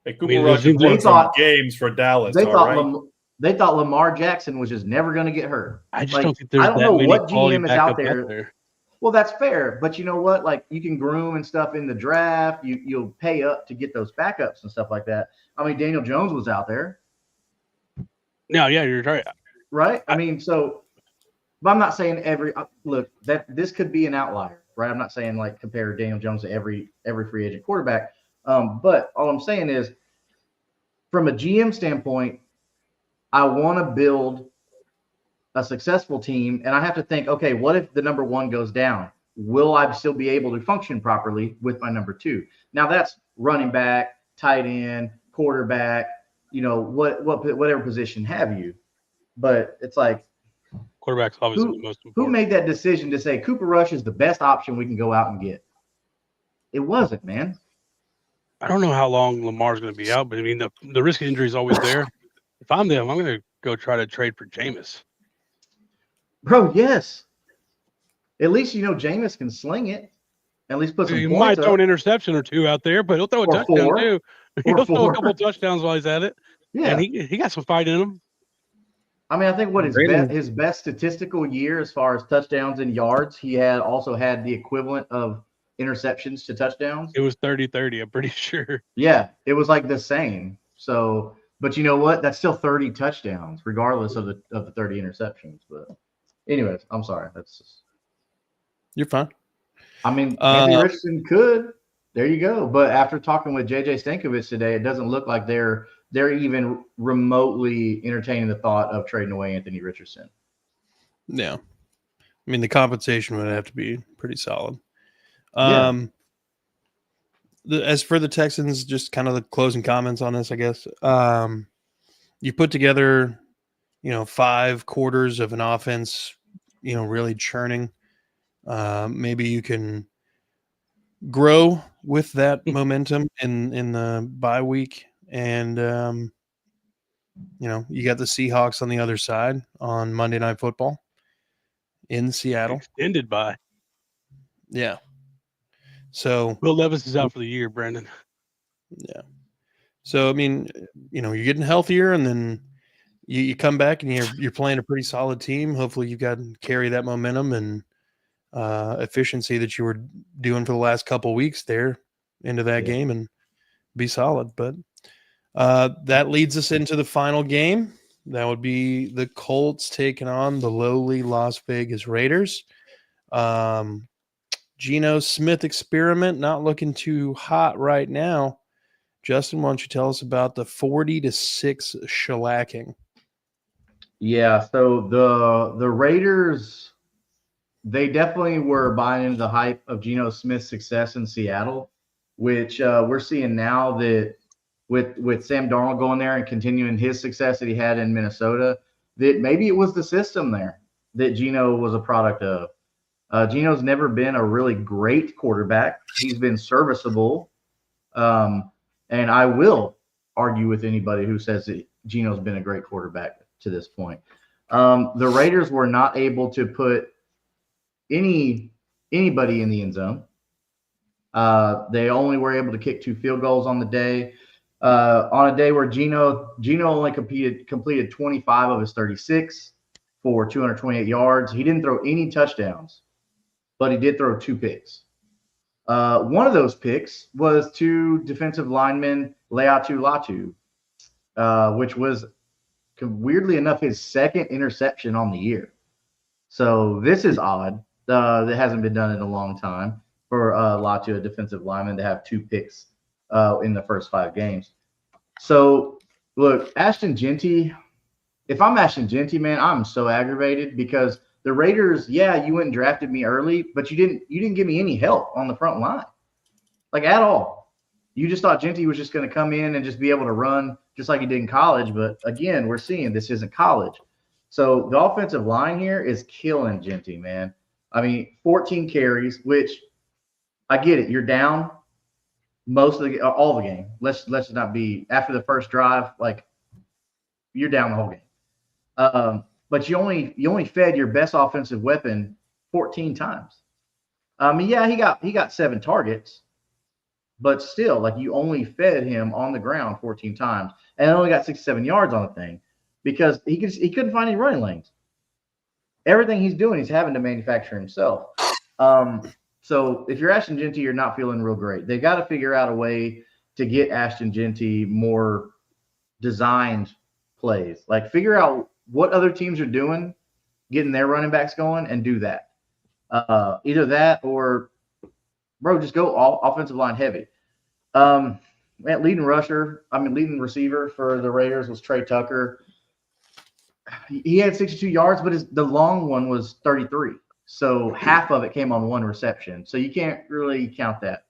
Hey, Cooper Rush has won some games for Dallas. They thought Lamar Jackson was just never going to get hurt. I just don't think there's that many what GM is out there. Well, that's fair, but you know what? Like you can groom and stuff in the draft. You'll pay up to get those backups and stuff like that. I mean, Daniel Jones was out there. No, yeah, you're right. Right? I mean, so, but I'm not saying this could be an outlier, right? I'm not saying like compare Daniel Jones to every free agent quarterback. But all I'm saying is, from a GM standpoint, I want to build a successful team, and I have to think, okay, what if the number one goes down? Will I still be able to function properly with my number two? Now that's running back, tight end, quarterback, whatever position have you. But it's like, quarterback's obviously the most important. Who made that decision to say Cooper Rush is the best option we can go out and get? It wasn't, man. I don't know how long Lamar's going to be out, but I mean, the risk of injury is always there. If I'm them, I'm going to go try to trade for Jameis. Bro, yes. At least Jameis can sling it. At least put some points up. He might throw an interception or two out there, but he'll throw a touchdown too. He'll throw a couple touchdowns while he's at it. Yeah, and he got some fight in him. I mean, I think his best statistical year as far as touchdowns and yards, he also had the equivalent of interceptions to touchdowns. It was 30-30, I'm pretty sure. Yeah, it was like the same. So, but you know what? That's still 30 touchdowns, regardless of the 30 interceptions. But anyways, I'm sorry. That's just... You're fine. I mean, Anthony Richardson could. There you go. But after talking with JJ Stankovic today, it doesn't look like they're even remotely entertaining the thought of trading away Anthony Richardson. Yeah. I mean, the compensation would have to be pretty solid. As for the Texans, just kind of the closing comments on this, I guess. You put together, 5 quarters of an offense, really churning. Maybe you can grow with that momentum in the bye week. And, you got the Seahawks on the other side on Monday Night Football in Seattle. Extended bye. Yeah. So Will Levis is out for the year, Brandon. Yeah. So, I mean, you're getting healthier, and then you come back and you're playing a pretty solid team. Hopefully you got to carry that momentum and efficiency that you were doing for the last couple of weeks there into that game and be solid. But that leads us into the final game. That would be the Colts taking on the lowly Las Vegas Raiders. Geno Smith experiment not looking too hot right now. Justin, why don't you tell us about the 40-6 shellacking? Yeah, so the Raiders, they definitely were buying into the hype of Geno Smith's success in Seattle, which we're seeing now that with Sam Darnold going there and continuing his success that he had in Minnesota, that maybe it was the system there that Geno was a product of. Geno's never been a really great quarterback. He's been serviceable. And I will argue with anybody who says that Geno's been a great quarterback to this point. The Raiders were not able to put anybody in the end zone. They only were able to kick 2 field goals on the day. On a day where Gino only completed 25 of his 36 for 228 yards. He didn't throw any touchdowns, but he did throw 2 picks. One of those picks was to defensive lineman Leatu Latu, which was weirdly enough his second interception on the year. So this is odd. That hasn't been done in a long time for Latu, a defensive lineman, to have 2 picks in the first 5 games. So look, Ashton Genty. If I'm Ashton Genty, man, I'm so aggravated because the Raiders, yeah, you went and drafted me early, but you didn't give me any help on the front line, like at all. You just thought Genty was just going to come in and just be able to run just like he did in college. But again, we're seeing this isn't college. So the offensive line here is killing Genty, man. I mean, 14 carries, which I get it. You're down most of all the game. Let's not be after the first drive, like you're down the whole game. But you only fed your best offensive weapon 14 times. I mean, yeah, he got 7 targets, but still, like you only fed him on the ground 14 times and only got 67 yards on the thing because he couldn't find any running lanes. Everything he's doing, he's having to manufacture himself. So if you're Ashton Genty, you're not feeling real great. They got to figure out a way to get Ashton Genty more designed plays. Like figure out what other teams are doing, getting their running backs going, and do that. Either that or, bro, just go all offensive line heavy. Leading receiver for the Raiders was Trey Tucker. He had 62 yards, but the long one was 33. So half of it came on 1 reception. So you can't really count that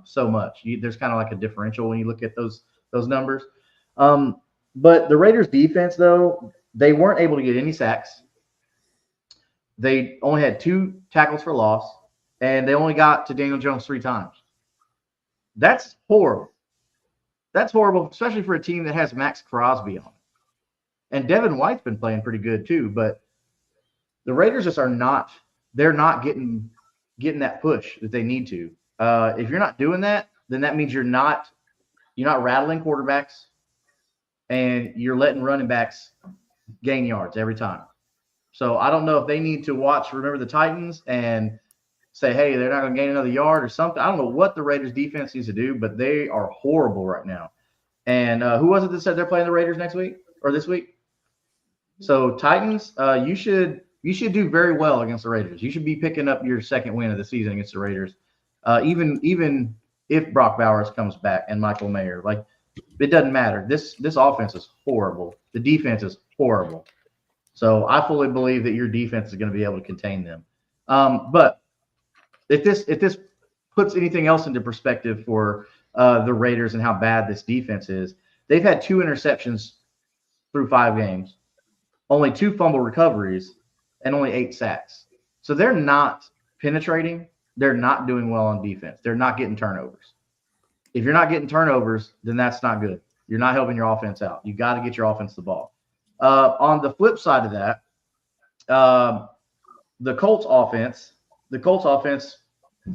so much. There's kind of like a differential when you look at those numbers. But the Raiders defense, though, they weren't able to get any sacks. They only had 2 tackles for loss, and they only got to Daniel Jones 3 times. That's horrible. That's horrible, especially for a team that has Max Crosby on it. And Devin White's been playing pretty good too, but the Raiders just they're not getting that push that they need to. If you're not doing that, then that means you're not rattling quarterbacks and you're letting running backs gain yards every time. So I don't know if they need to remember the Titans and say, hey, they're not going to gain another yard or something. I don't know what the Raiders defense needs to do, but they are horrible right now. And who was it that said they're playing the Raiders next week or this week? So Titans, you should do very well against the Raiders. You should be picking up your second win of the season against the Raiders, even if Brock Bowers comes back and Michael Mayer. Like it doesn't matter. This offense is horrible. The defense is horrible. So I fully believe that your defense is going to be able to contain them. But if this puts anything else into perspective for the Raiders and how bad this defense is, they've had 2 interceptions through 5 games. Only 2 fumble recoveries, and only 8 sacks. So they're not penetrating. They're not doing well on defense. They're not getting turnovers. If you're not getting turnovers, then that's not good. You're not helping your offense out. You got to get your offense the ball. On the flip side of that, the Colts offense,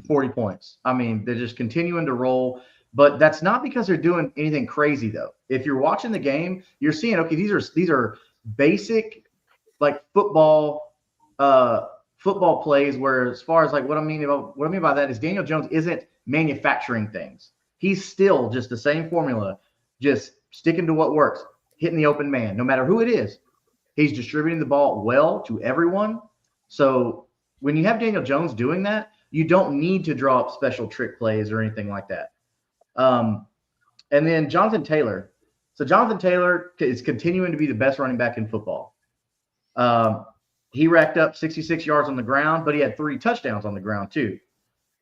40 points. I mean, they're just continuing to roll. But that's not because they're doing anything crazy, though. If you're watching the game, you're seeing, okay, these are basic like football plays where as far as like what I mean by that is Daniel Jones isn't manufacturing things. He's still just the same formula, just sticking to what works, hitting the open man, no matter who it is. He's distributing the ball well to everyone. So when you have Daniel Jones doing that, you don't need to draw up special trick plays or anything like that. And then Jonathan Taylor. So Jonathan Taylor is continuing to be the best running back in football. He racked up 66 yards on the ground, but he had 3 touchdowns on the ground too.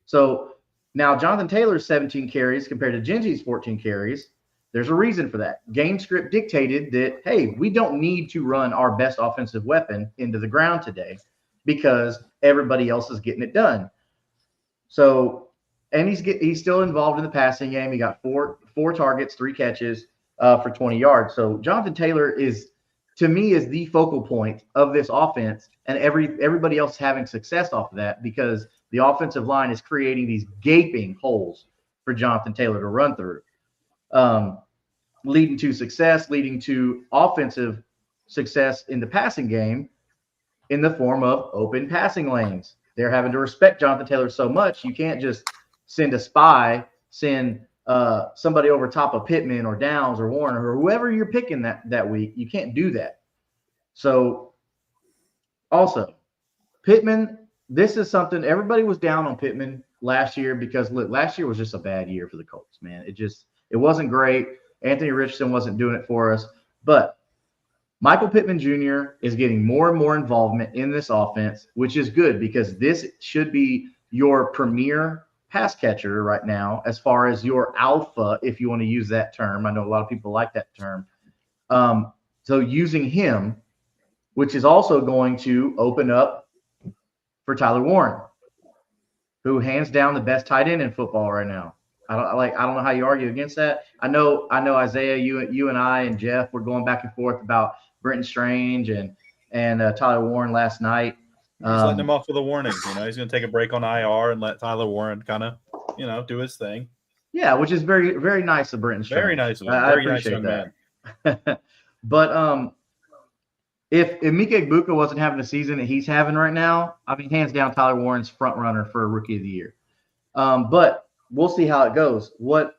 So now Jonathan Taylor's 17 carries compared to Genty's 14 carries. There's a reason for that. Game script dictated that, hey, we don't need to run our best offensive weapon into the ground today because everybody else is getting it done. So, and he's still involved in the passing game. He got four targets, 3 catches for 20 yards. So Jonathan Taylor is to me is the focal point of this offense, and everybody else having success off of that because the offensive line is creating these gaping holes for Jonathan Taylor to run through, leading to success, leading to offensive success in the passing game in the form of open passing lanes. They're having to respect Jonathan Taylor so much, you can't just send a spy, send somebody over top of Pittman or Downs or Warner or whoever you're picking that week. You can't do that. So also, Pittman, this is something everybody was down on Pittman last year because look, last year was just a bad year for the Colts, man. It wasn't great. Anthony Richardson wasn't doing it for us, but Michael Pittman Jr. is getting more and more involvement in this offense, which is good because this should be your premier pass catcher right now as far as your alpha, if you want to use that term. I know a lot of people like that term. So using him, which is also going to open up for Tyler Warren, who hands down the best tight end in football right now. I don't know how you argue against that. I know Isaiah, you and I and Jeff were going back and forth about Brenton Strange and Tyler Warren last night. He's letting him off with a warning. He's going to take a break on IR and let Tyler Warren kind of, do his thing. Yeah, which is very, very nice of Brenton Strange. Very nice of him. I appreciate that. But if Mika Egbuka wasn't having the season that he's having right now, I mean, hands down, Tyler Warren's front runner for Rookie of the Year. But we'll see how it goes. What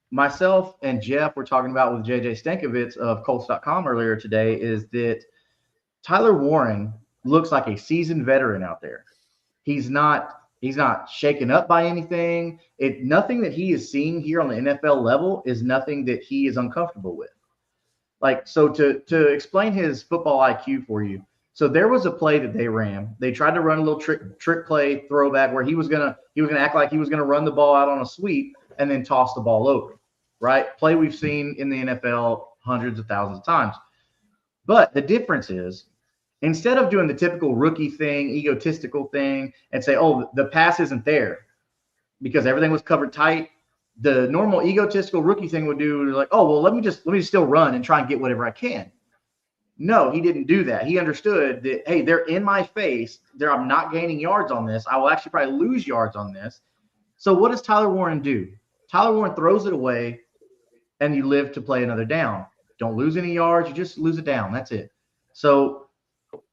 myself and Jeff were talking about with JJ Stankovitz of Colts.com earlier today is that Tyler Warren looks like a seasoned veteran out there. He's not shaken up by anything. Nothing that he is seeing here on the NFL level is nothing that he is uncomfortable with. Like, so to explain his football IQ for you. So there was a play that they ran. They tried to run a little trick play throwback where he was gonna act like he was gonna run the ball out on a sweep and then toss the ball over. Right? Play we've seen in the NFL hundreds of thousands of times. But the difference is, instead of doing the typical rookie thing, egotistical thing, and say, oh, the pass isn't there because everything was covered tight, the normal egotistical rookie thing would do like, oh, well, let me just still run and try and get whatever I can. No, he didn't do that. He understood that, hey, they're in my face. I'm not gaining yards on this. I will actually probably lose yards on this. So what does Tyler Warren do? Tyler Warren throws it away, and you live to play another down. Don't lose any yards. You just lose it down. That's it. So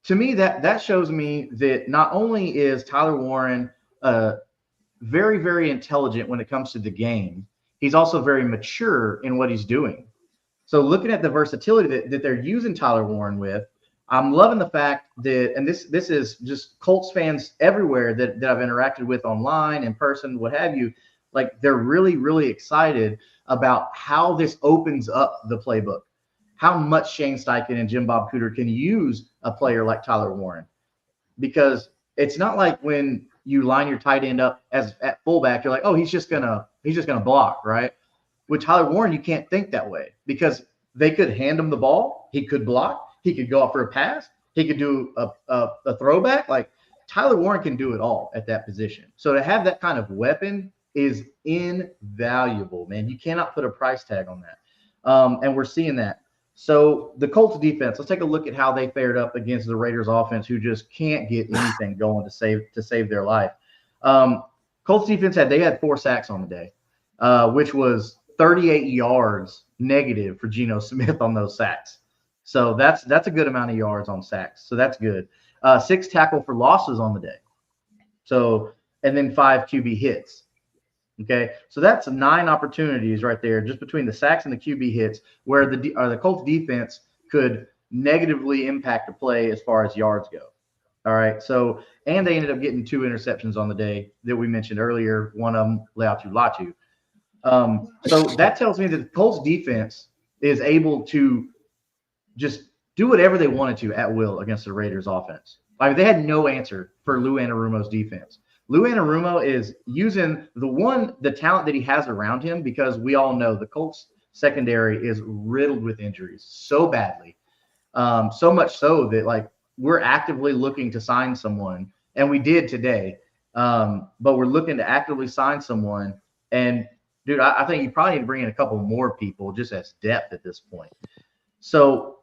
to me, that shows me that not only is Tyler Warren very, very intelligent when it comes to the game, he's also very mature in what he's doing. So looking at the versatility that they're using Tyler Warren with, I'm loving the fact that, and this is just Colts fans everywhere that I've interacted with online, in person, what have you, like they're really, really excited about how this opens up the playbook, how much Shane Steichen and Jim Bob Cooter can use a player like Tyler Warren. Because it's not like when you line your tight end up at fullback, you're like, oh, he's just gonna block, right? With Tyler Warren, you can't think that way because they could hand him the ball. He could block. He could go out for a pass. He could do a throwback. Like Tyler Warren can do it all at that position. So to have that kind of weapon is invaluable, man. You cannot put a price tag on that. And we're seeing that. So the Colts defense, let's take a look at how they fared up against the Raiders offense, who just can't get anything going to save their life. Colts defense had 4 sacks on the day, which was 38 yards negative for Geno Smith on those sacks. So that's a good amount of yards on sacks. So that's good. 6 tackle for losses on the day. So, and then 5 QB hits. Okay. So that's 9 opportunities right there, just between the sacks and the QB hits, where the Colts defense could negatively impact the play as far as yards go. All right. So, and they ended up getting 2 interceptions on the day that we mentioned earlier. One of them, Leatu Latu. So that tells me that the Colts defense is able to just do whatever they wanted to at will against the Raiders offense. Like they had no answer for Lou Anarumo's defense. Lou Anarumo is using the talent that he has around him, because we all know the Colts secondary is riddled with injuries so badly. So much so that like we're actively looking to sign someone, and we did today. But we're looking to actively sign someone. And dude, I think you probably need to bring in a couple more people just as depth at this point. So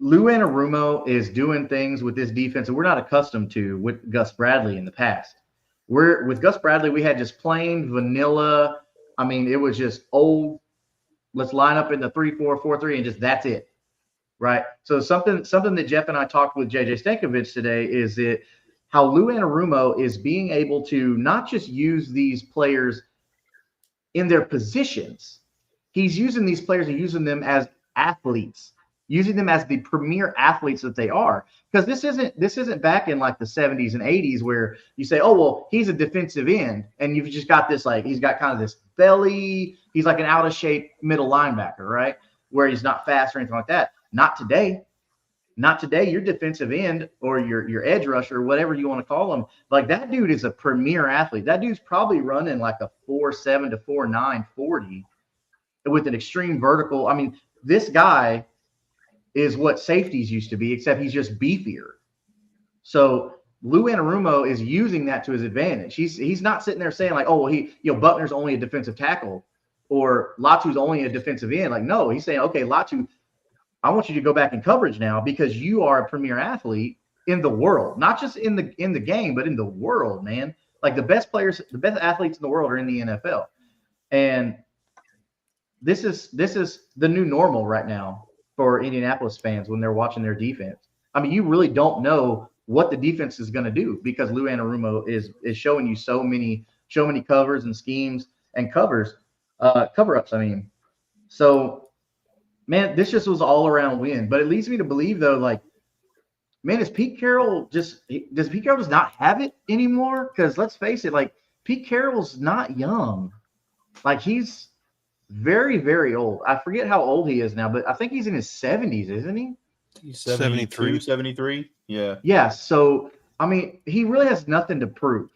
Lou Anarumo is doing things with this defense that we're not accustomed to with Gus Bradley in the past. With Gus Bradley, we had just plain vanilla. I mean, it was just old. Let's line up in the 3-4-4-3 and just that's it, right? So something that Jeff and I talked with JJ Stankovic today is that how Lou Anarumo is being able to not just use these players in their positions. He's using these players and using them as athletes, using them as the premier athletes that they are. Because this isn't back in like the 70s and 80s where you say, oh, well, he's a defensive end. And you've just got this, like, he's got kind of this belly. He's like an out of shape middle linebacker, right? Where he's not fast or anything like that. Not today. Not today. Your defensive end or your edge rusher, whatever you want to call him, like that dude is a premier athlete. That dude's probably running like a 4.7 to 4.9 40 with an extreme vertical. I mean, this guy is what safeties used to be, except he's just beefier. So Lou Anarumo is using that to his advantage. He's not sitting there saying like, oh, well, Buckner's only a defensive tackle or Latu's only a defensive end. Like, no, he's saying, okay, Latu, I want you to go back in coverage now because you are a premier athlete in the world, not just in the game, but in the world, man. Like the best players, the best athletes in the world are in the NFL. And this is the new normal right now for Indianapolis fans when they're watching their defense. I mean, you really don't know what the defense is going to do because Lou Anarumo is showing you so many covers and schemes and cover-ups. I mean, so man, this just was all around win. But it leads me to believe though, like, man, does Pete Carroll just not have it anymore? Because let's face it, like Pete Carroll's not young. Like he's very, very old. I forget how old he is now, but I think he's in his 70s, isn't he? He's 73. Yeah. Yeah. So, I mean, he really has nothing to prove.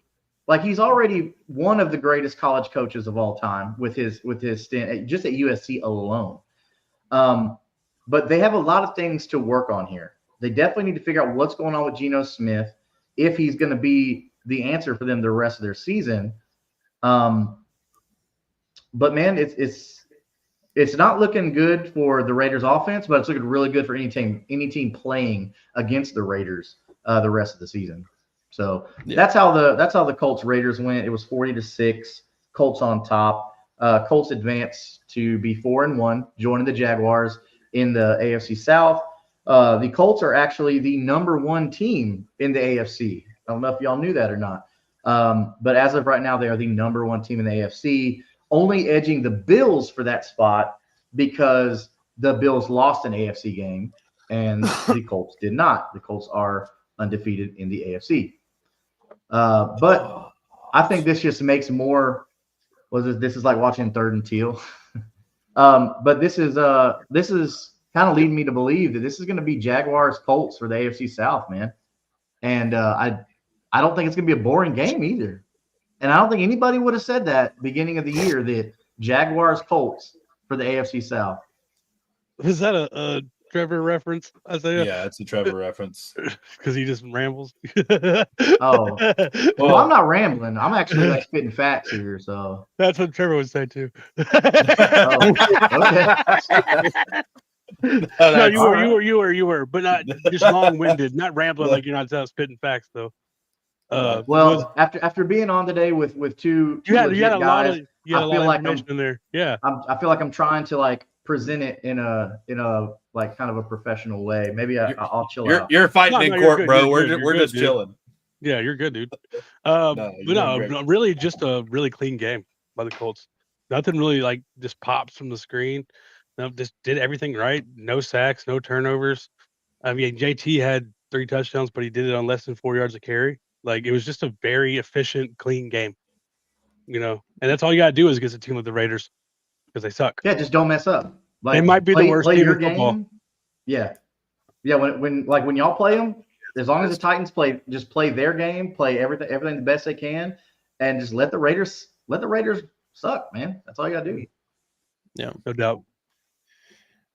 Like he's already one of the greatest college coaches of all time with his stint just at USC alone. But they have a lot of things to work on here. They definitely need to figure out what's going on with Geno Smith, if he's going to be the answer for them the rest of their season. But man, it's not looking good for the Raiders offense, but it's looking really good for any team playing against the Raiders the rest of the season. So that's how the Colts Raiders went. It was 40-6, Colts on top. Colts advanced to be 4-1, joining the Jaguars in the AFC South. The Colts are actually the number 1 team in the AFC. I don't know if y'all knew that or not. But as of right now, they are the number 1 team in the AFC, only edging the Bills for that spot because the Bills lost an AFC game and the Colts did not. The Colts are undefeated in the AFC. But I think this just makes more – this is like watching Third and Teal. But this is kind of leading me to believe that this is going to be Jaguars Colts for the AFC South, man. And I don't think it's going to be a boring game either. And I don't think anybody would have said that beginning of the year that Jaguars Colts for the AFC South. Is that a Trevor reference, Isaiah? Yeah, it's a Trevor reference. Because he just rambles. Oh, well, I'm not rambling. I'm actually like spitting facts here. So that's what Trevor would say too. Oh, okay. No, you were, but not just long-winded, not rambling like you're not spitting facts though. Well, after being on today with two you had a lot guys, of information in there. Yeah, I feel like I'm trying to like present it in a like kind of a professional way. Maybe I'll chill out. You're fighting in court, bro. We're just dude. chilling. Yeah, you're good, dude. Really, just a really clean game by the Colts. Nothing really like just pops from the screen. No, just did everything right. No sacks, no turnovers. I mean, JT had 3 touchdowns, but he did it on less than 4 yards of carry. Like it was just a very efficient, clean game. And that's all you gotta do is against a team like the Raiders because they suck. Yeah, just don't mess up. Like, they might be the worst team in football. Game. Yeah. When y'all play them, as long as the Titans play their game, play everything the best they can, and just let the Raiders suck, man. That's all you gotta do. Yeah, no doubt.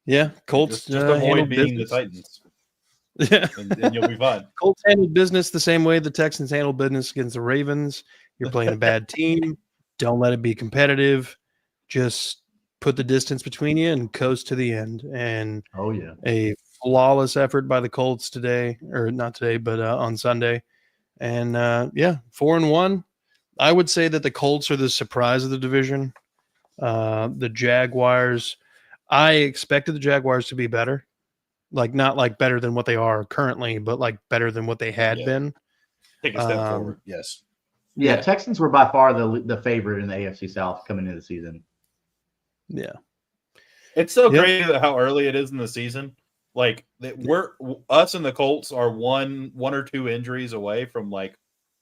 Yeah, Colts just avoid beating business. the Titans. Yeah, and you'll be fine. Colts handled business the same way the Texans handled business against the Ravens. You're playing a bad team. Don't let it be competitive. Just put the distance between you and coast to the end. And oh yeah, a flawless effort by the Colts today, or not today, but on Sunday. And 4-1. I would say that the Colts are the surprise of the division. The Jaguars, I expected the Jaguars to be better, like not like better than what they are currently, but like better than what they had been. Take a step forward. Yes. Yeah, Texans were by far the favorite in the AFC South coming into the season. Yeah. It's so crazy how early it is in the season. Like us and the Colts are one or two injuries away from like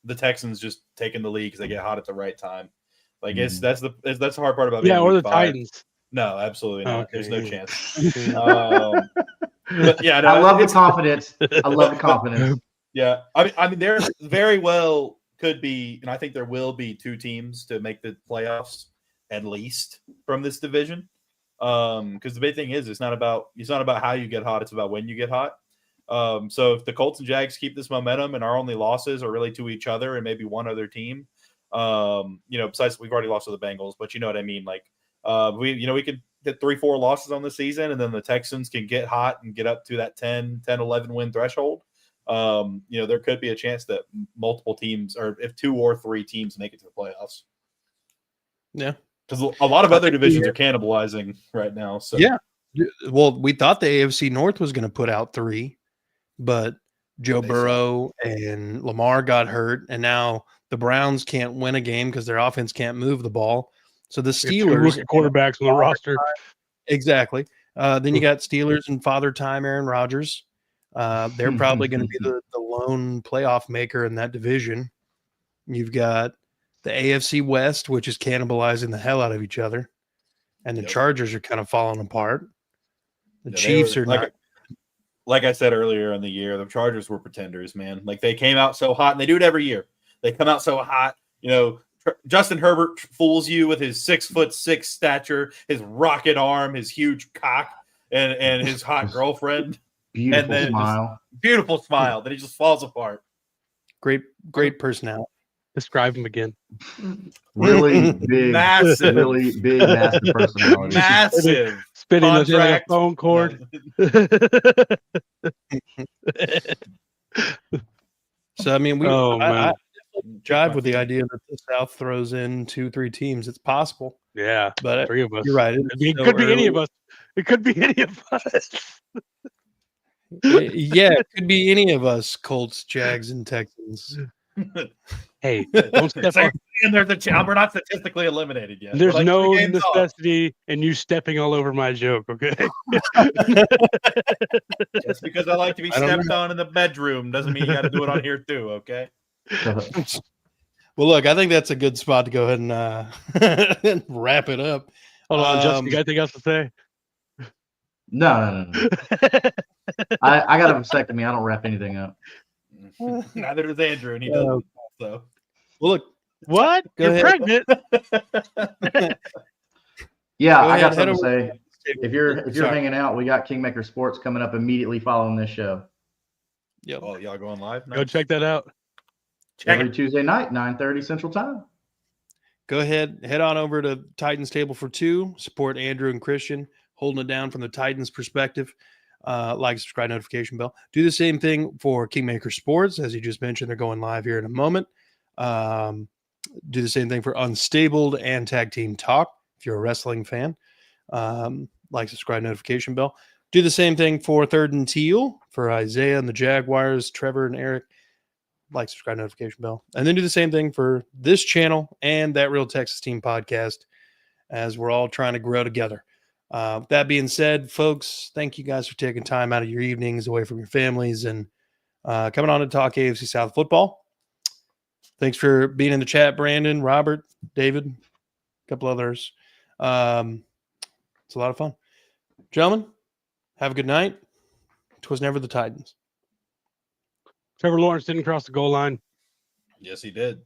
the Texans just taking the lead because they get hot at the right time. Like that's the hard part about being or the Week 5. Titans. No, absolutely not. Okay. There's no chance. But yeah, no, I love the confidence. I love the confidence. Yeah, I mean, there very well could be, and I think there will be 2 teams to make the playoffs at least from this division. Because the big thing is it's not about how you get hot, it's about when you get hot. So if the Colts and Jags keep this momentum and our only losses are really to each other and maybe one other team, besides we've already lost to the Bengals, but you know what I mean. Like we could get 3-4 losses on the season, and then the Texans can get hot and get up to that 10-11 win threshold. There could be a chance that multiple teams, or if 2 or 3 teams make it to the playoffs. Yeah. Because a lot of other divisions are cannibalizing right now. So yeah, well, we thought the AFC North was going to put out 3, but Joe Burrow and Lamar got hurt, and now the Browns can't win a game because their offense can't move the ball. So the Steelers quarterbacks on the roster. Exactly. Then you got Steelers and Father Time Aaron Rodgers. They're probably going to be the lone playoff maker in that division. You've got the AFC West, which is cannibalizing the hell out of each other, and the Chargers are kind of falling apart. The Chiefs are not. Like I said earlier in the year, the Chargers were pretenders, man. Like they came out so hot, and they do it every year. They come out so hot. Justin Herbert fools you with his 6'6" stature, his rocket arm, his huge cock, and his hot girlfriend. Beautiful smile. Then he just falls apart. Great personality. Describe him again. Really big, massive personality. Massive. Spitting like a phone cord. So I mean, I jive with the idea that the South throws in 2-3 teams. It's possible. Yeah, but 3 of us. You're right. It could be any of us. It could be any of us. Yeah, it could be any of us. Colts, Jags, and Texans. Hey, don't step on. We're not statistically eliminated yet. There's no necessity in you stepping all over my joke, okay? Just because I like to be stepped on in the bedroom doesn't mean you got to do it on here too, okay? Well, look, I think that's a good spot to go ahead and wrap it up. Hold on, Justin, you got anything else to say? No. I got a vasectomy. I don't wrap anything up. Neither does Andrew, and he doesn't. So, well, look, what? You're pregnant? Yeah, I got something to say. If you're hanging out, we got Kingmaker Sports coming up immediately following this show. Yep. Oh, y'all going live? Go check that out. Every Tuesday night, 9:30 Central Time. Go ahead, head on over to Titans Table for 2. Support Andrew and Christian, holding it down from the Titans' perspective. Like, subscribe, notification bell. Do the same thing for Kingmaker Sports. As you just mentioned, they're going live here in a moment. Do the same thing for Unstabled and Tag Team Talk if you're a wrestling fan. Like, subscribe, notification bell. Do the same thing for Third and Teal for Isaiah and the Jaguars, Trevor and Eric. Like, subscribe, notification bell. And then do the same thing for this channel and That Real Texas Team podcast as we're all trying to grow together. That being said, folks, thank you guys for taking time out of your evenings away from your families and coming on to talk AFC South football. Thanks for being in the chat, Brandon, Robert, David, a couple others. It's a lot of fun. Gentlemen, have a good night. 'Twas never the Titans. Trevor Lawrence didn't cross the goal line. Yes, he did.